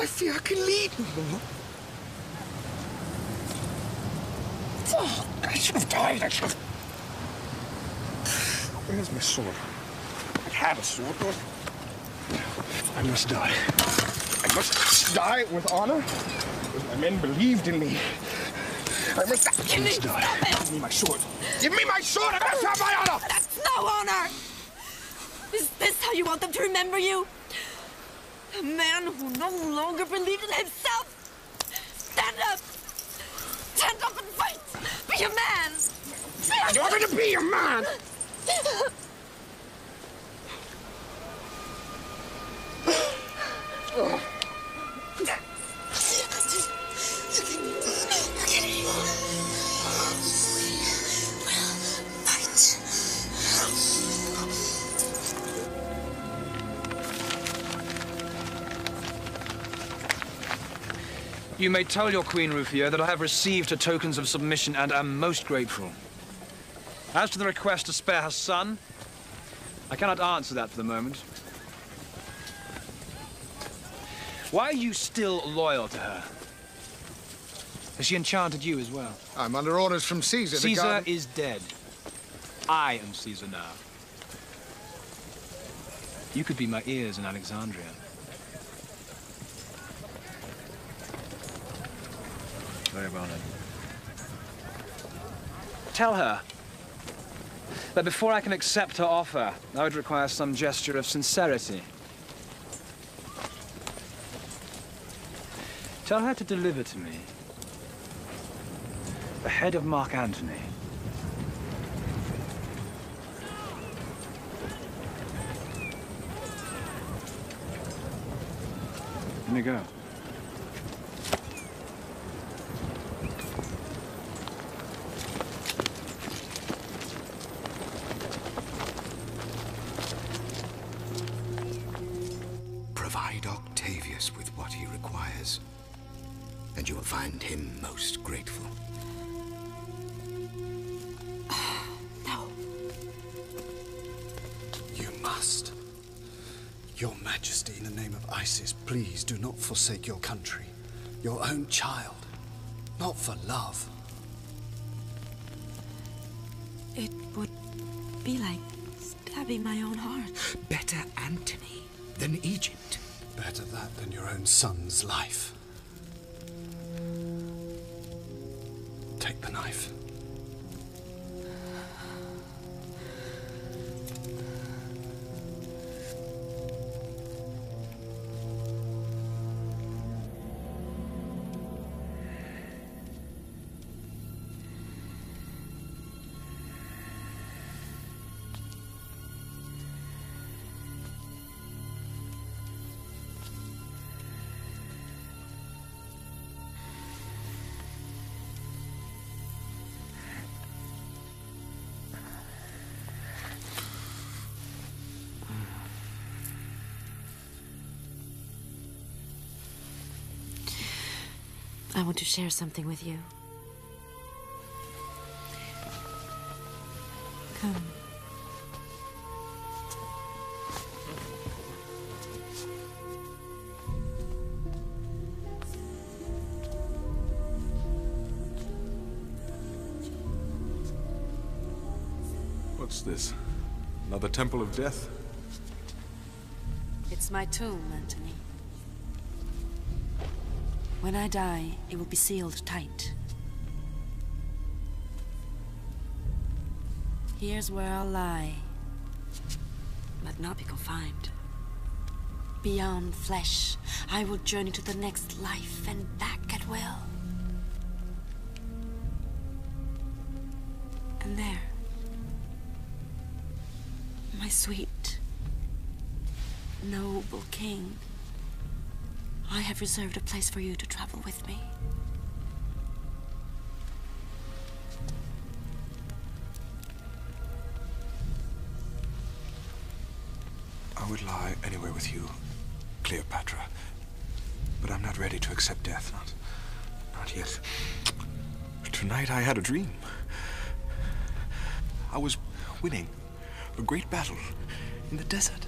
I fear I can lead no more. Oh, I should have died. Where's my sword? I had a sword. I must die. I must die with honor, because my men believed in me. I must die. Give me my sword. Give me my sword! I must have my honor! That's no honor! Is this how you want them to remember you? A man who no longer believed in himself? Stand up! Stand up and fight! Be a man! You want me to be a man? You may tell your Queen Rufio that I have received her tokens of submission and am most grateful. As to the request to spare her son, I cannot answer that for the moment. Why are you still loyal to her? Has she enchanted you as well? I'm under orders from Caesar. Caesar is dead. I am Caesar now. You could be my ears in Alexandria. Very well then. Tell her that before I can accept her offer, I would require some gesture of sincerity. Tell her to deliver to me the head of Mark Antony. Let me go. Provide Octavius with what he requires, and you will find him most grateful. No. You must. Your Majesty, in the name of Isis, please do not forsake your country, your own child, not for love. It would be like stabbing my own heart. Better Antony than Egypt. Better that than your own son's life. Take the knife. I want to share something with you. Come. What's this? Another temple of death? It's my tomb, Antony. When I die, it will be sealed tight. Here's where I'll lie, but not be confined. Beyond flesh, I will journey to the next life and back at will. And there, my sweet, noble king, I have reserved a place for you to travel with me. I would lie anywhere with you, Cleopatra. But I'm not ready to accept death. Not yet. Tonight I had a dream. I was winning a great battle in the desert.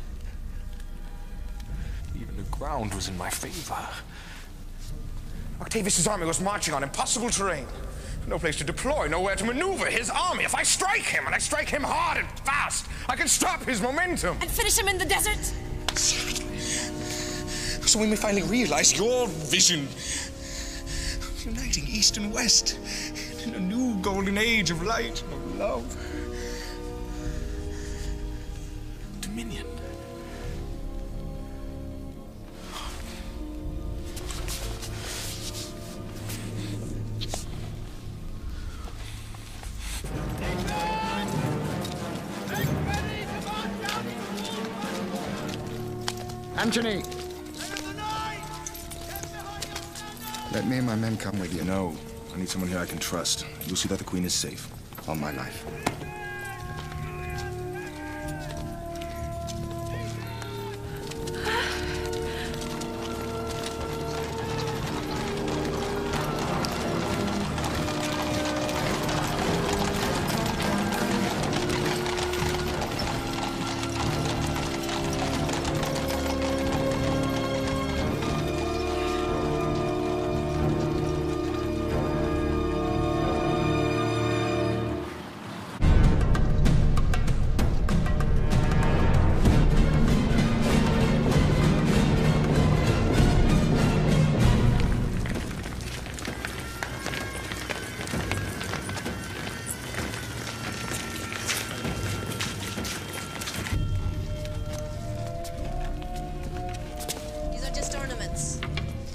Even the ground was in my favor. Octavius' army was marching on impossible terrain. No place to deploy, nowhere to maneuver. His army, if I strike him, and I strike him hard and fast, I can stop his momentum. And finish him in the desert? So we may finally realize your vision of uniting East and West in a new golden age of light and of love. Dominion. Antony! Let me and my men come with you. No. I need someone here I can trust. You'll see that the Queen is safe. On my life.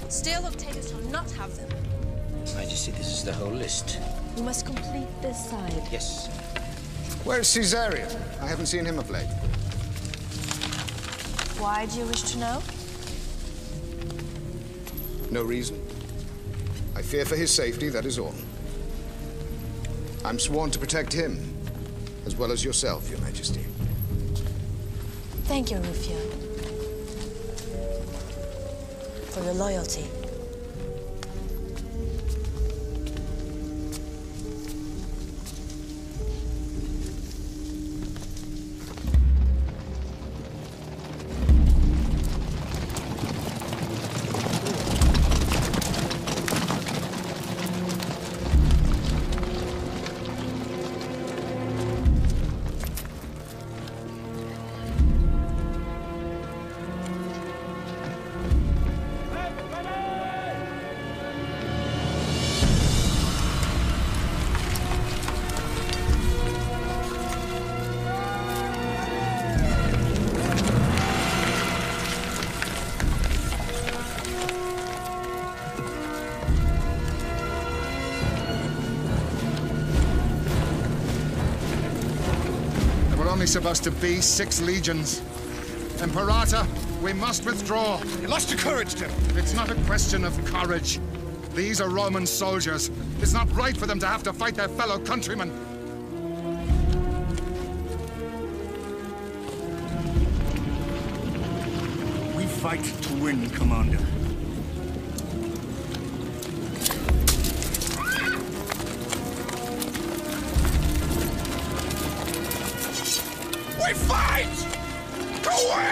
Still, Octavius will not have them. Majesty, this is the whole list. We must complete this side. Yes. Where's Caesarion? I haven't seen him of late. Why do you wish to know? No reason. I fear for his safety, that is all. I'm sworn to protect him, as well as yourself, Your Majesty. Thank you, Rufio, for your loyalty. Only supposed to be 6 legions. Imperator, we must withdraw. You lost your courage, Tim. It's not a question of courage. These are Roman soldiers. It's not right for them to have to fight their fellow countrymen. We fight to win, Commander. We fight to win!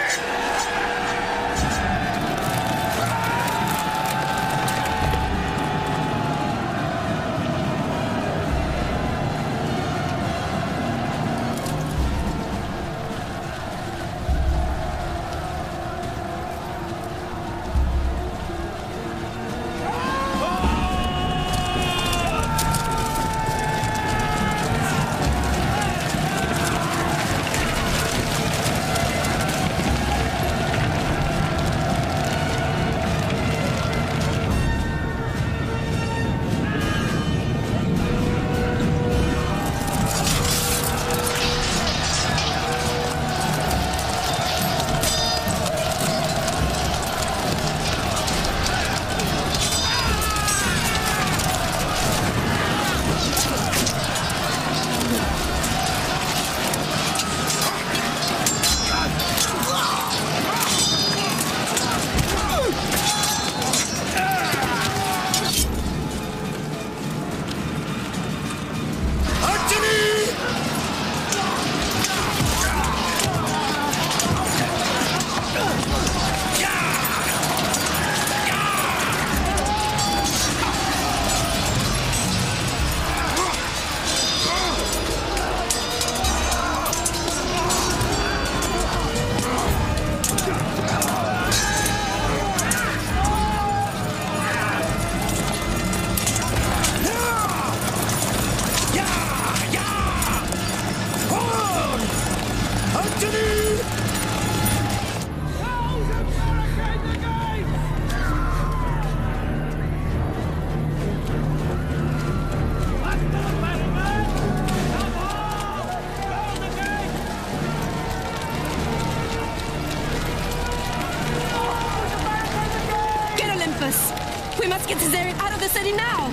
must get Caesar out of the city now!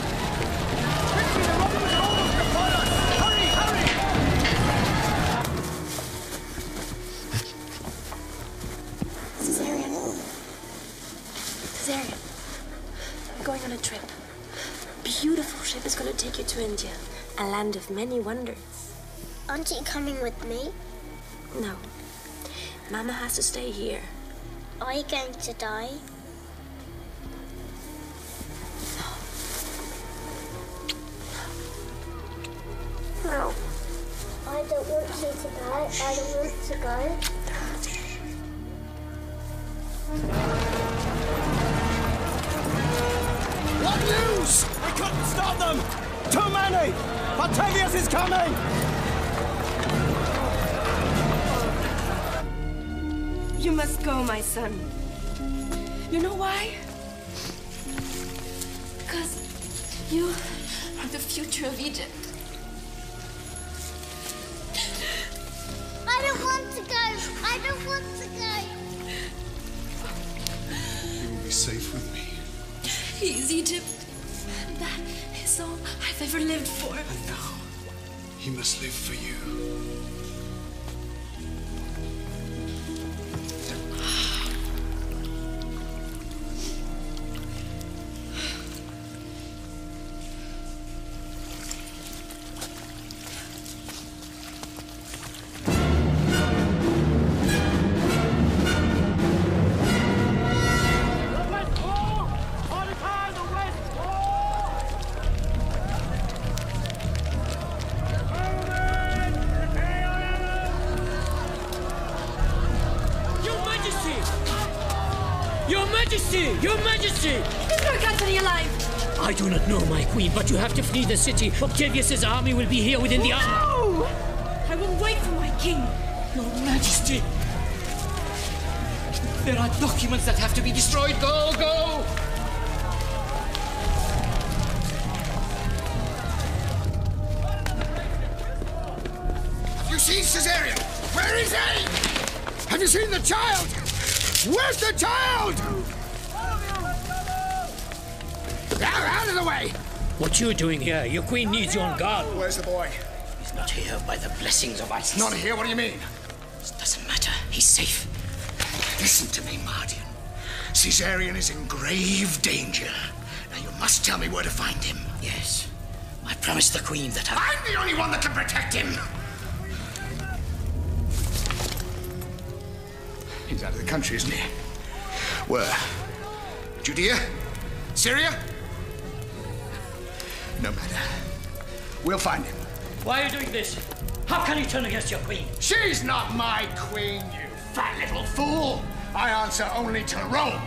Zane, we're going on a trip. Beautiful ship is going to take you to India, a land of many wonders. Aren't you coming with me? No. Mama has to stay here. Are you going to die? No. I don't want you to die. I don't want to go. What news? We couldn't stop them! Too many! Octavius is coming! You must go, my son. You know why? Because you are the future of Egypt. I don't want to go. I don't want to go. You will be safe with me. He is Egypt. And that is all I've ever lived for. And now, he must live for you. Your Majesty! Is Mark Antony alive? I do not know, my queen, but you have to flee the city. Octavius's army will be here within the hour. No! I will wait for my king. Your Majesty! There are documents that have to be destroyed. Go, go! Have you seen Caesarion? Where is he? Have you seen the child? Where's the child? Out of the way! What you doing here? Your queen needs you on guard. Where's the boy? He's not here by the blessings of Isis. Not here? What do you mean? It doesn't matter. He's safe. Listen to me, Mardian. Caesarion is in grave danger. Now you must tell me where to find him. Yes. I promised the queen that I'm the only one that can protect him! He's out of the country, isn't he? Where? Judea? Syria? No matter. We'll find him. Why are you doing this? How can you turn against your queen? She's not my queen, you fat little fool! I answer only to Rome!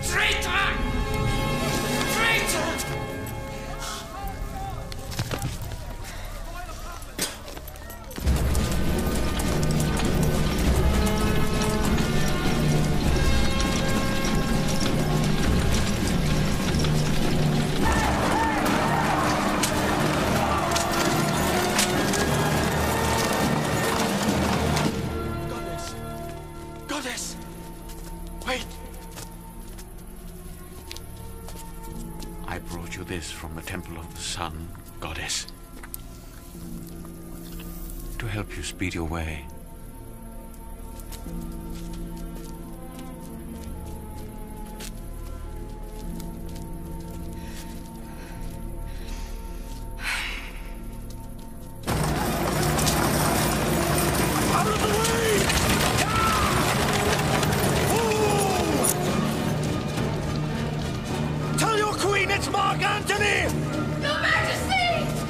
Traitor! Traitor! From the Temple of the Sun, Goddess, to help you speed your way.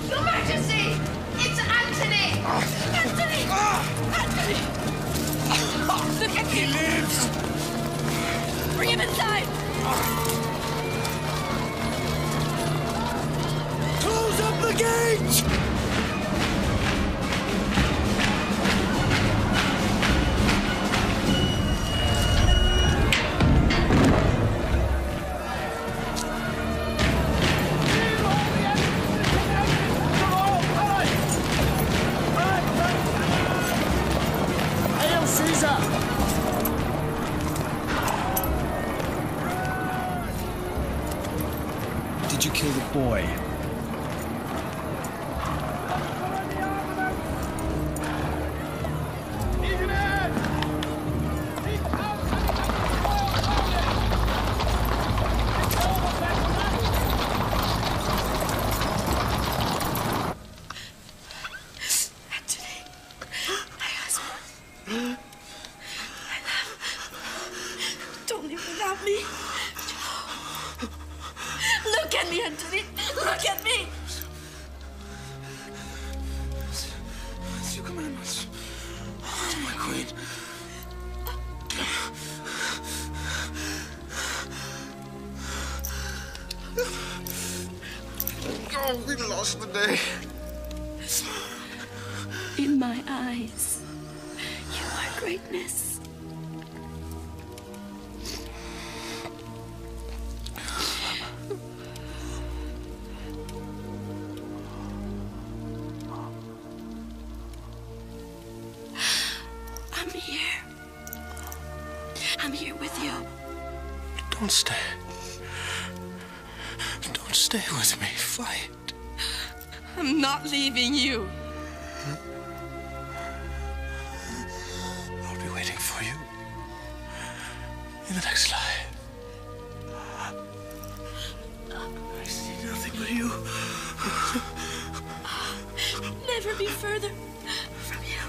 Your Majesty! It's Antony! Antony! boy. Don't leave without me. Look at me, Anthony. Look at me. It's your commandments. To my queen. Oh, we lost the day. In my eyes, you are greatness. I'm here. I'm here with you. Don't stay. Don't stay with me. Fight. I'm not leaving you. I'll be waiting for you in the next life. I see nothing but you. Never be further from you.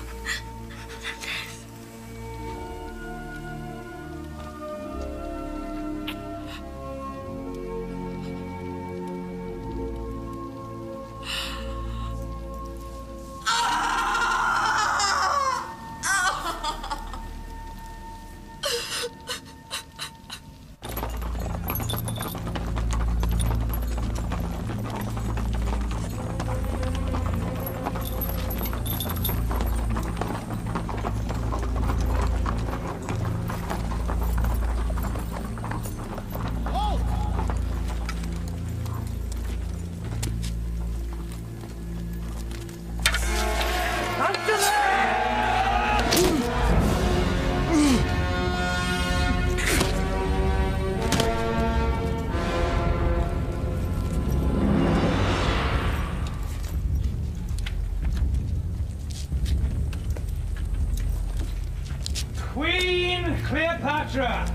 Queen Cleopatra!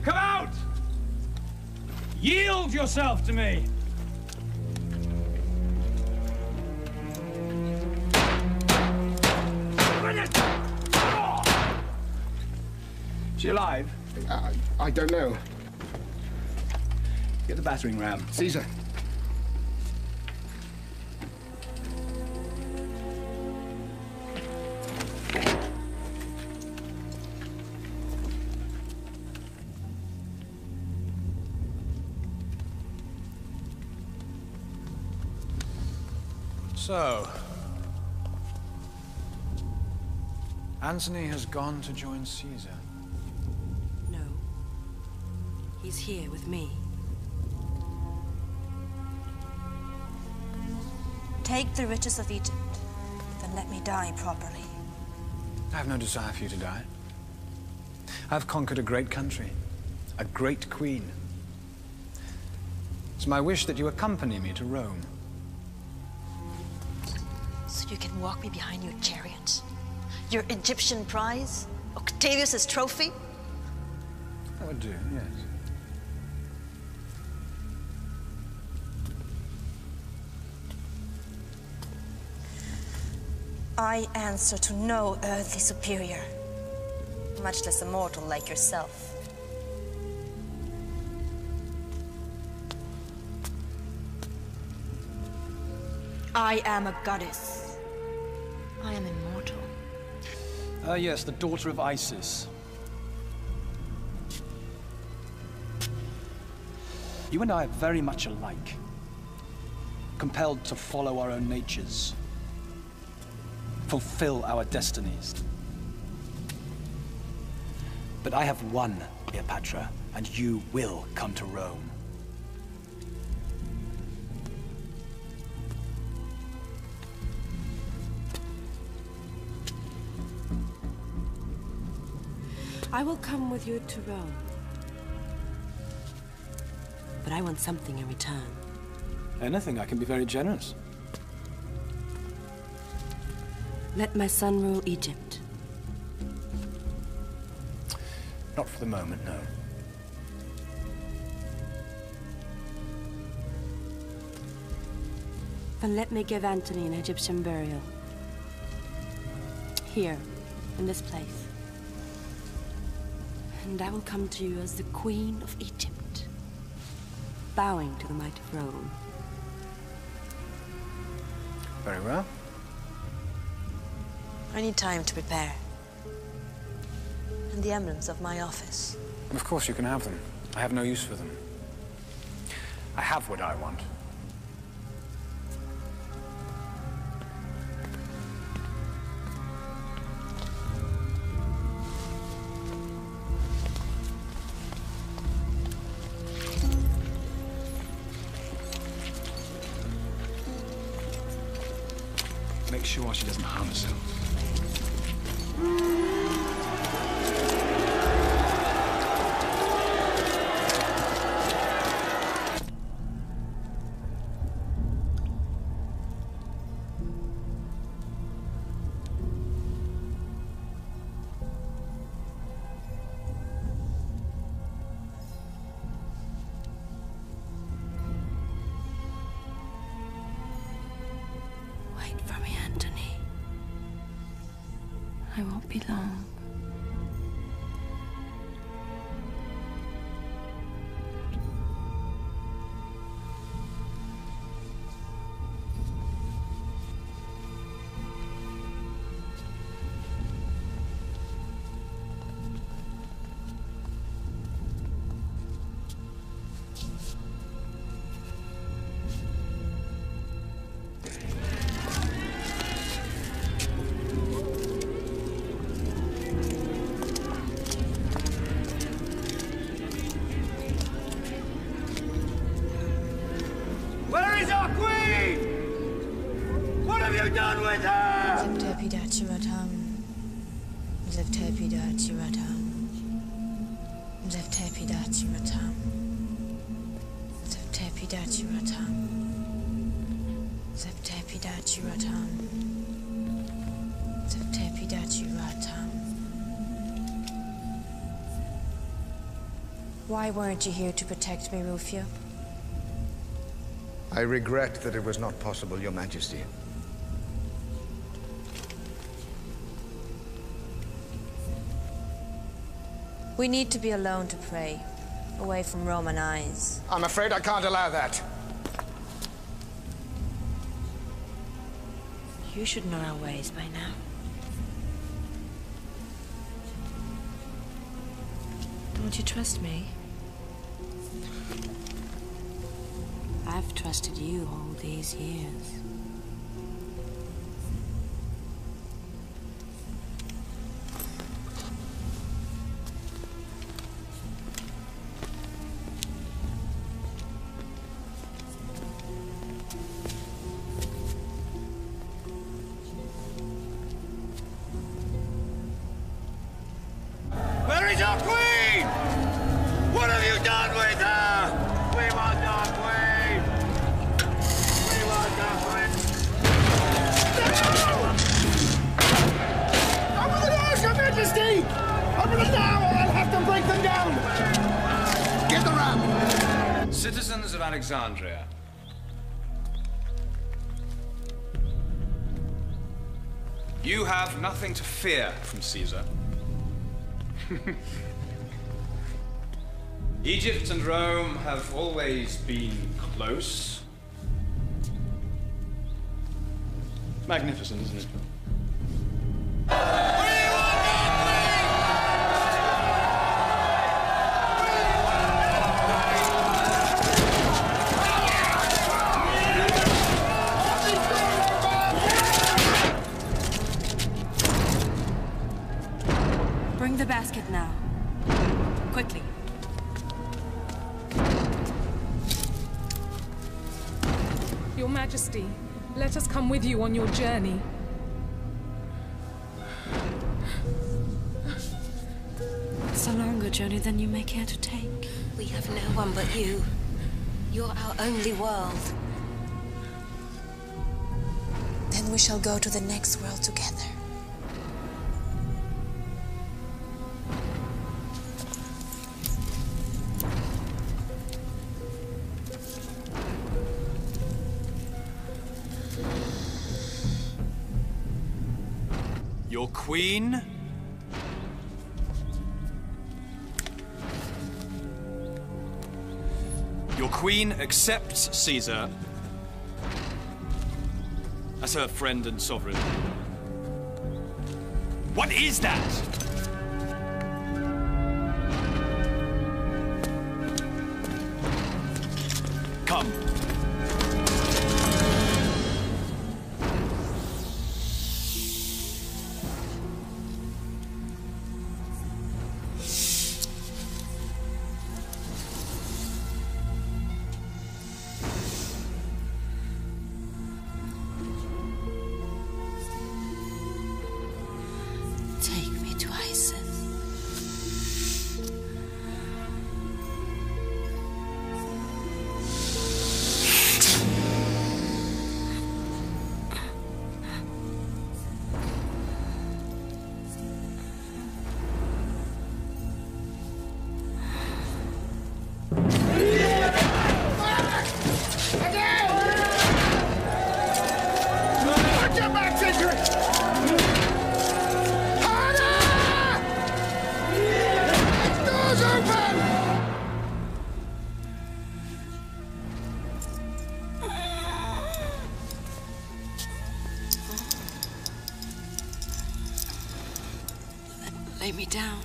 Come out! Yield yourself to me! Is she alive? I don't know. Get the battering ram. Caesar. So, Antony has gone to join Caesar. No. He's here with me. Take the riches of Egypt, then let me die properly. I have no desire for you to die. I've conquered a great country, a great queen. It's my wish that you accompany me to Rome. So you can walk me behind your chariot? Your Egyptian prize? Octavius's trophy? That would do, yes. I answer to no earthly superior, much less a mortal like yourself. I am a goddess. I am immortal. Yes, the daughter of Isis. You and I are very much alike. Compelled to follow our own natures. Fulfill our destinies. But I have won, Cleopatra, and you will come to Rome. I will come with you to Rome. But I want something in return. Anything. I can be very generous. Let my son rule Egypt. Not for the moment, no. Then let me give Antony an Egyptian burial. Here, in this place. And I will come to you as the Queen of Egypt, bowing to the might of Rome. Very well. I need time to prepare. And the emblems of my office. Of course you can have them. I have no use for them. I have what I want. Make sure she doesn't harm herself. Wait for me, Antony. I won't be long. Where is our queen? What have you done with her? Why weren't you here to protect me, Rufio? I regret that it was not possible, Your Majesty. We need to be alone to pray, away from Roman eyes. I'm afraid I can't allow that. You should know our ways by now. Don't you trust me? I've trusted you all these years. Where is our queen? What have you done with her? We want our queen. We want our queen. No! Open the doors, Your Majesty! Open them now, or I'll have to break them down! Get the ram! Citizens of Alexandria. You have nothing to fear from Caesar. Egypt and Rome have always been close. Magnificent, isn't it? Bring the basket now. Quickly. Your Majesty, let us come with you on your journey. journey than you may care to take. We have no one but you. You're our only world. Then we shall go to the next world together. Your queen? Your queen accepts Caesar as her friend and sovereign. What is that? Come. Take me to Isis. Get back, Tigger! Doors open! Lay me down.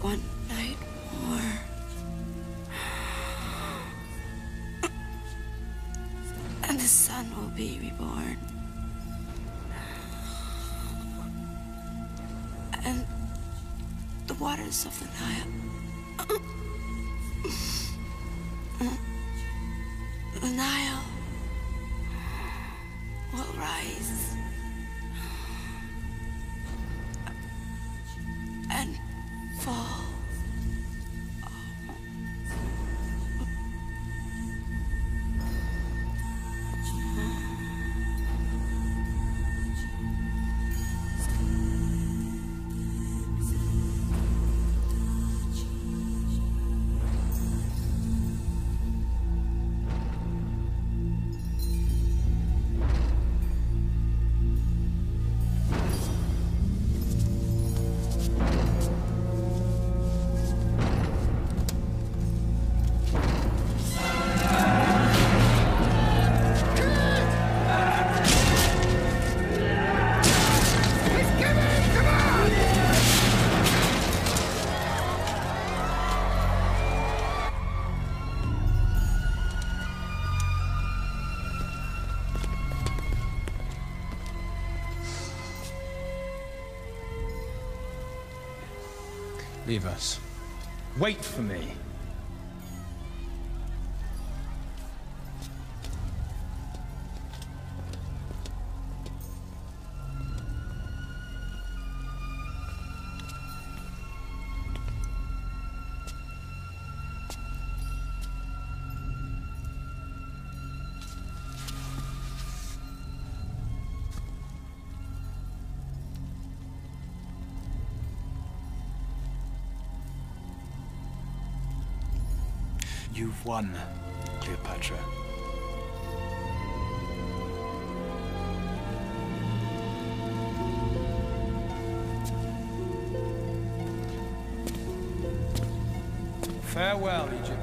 One night more. And the sun will be reborn. And the waters of the Nile. The Nile will rise. And fall. Leave us. Wait for me. You've won, Cleopatra. Farewell, Egypt.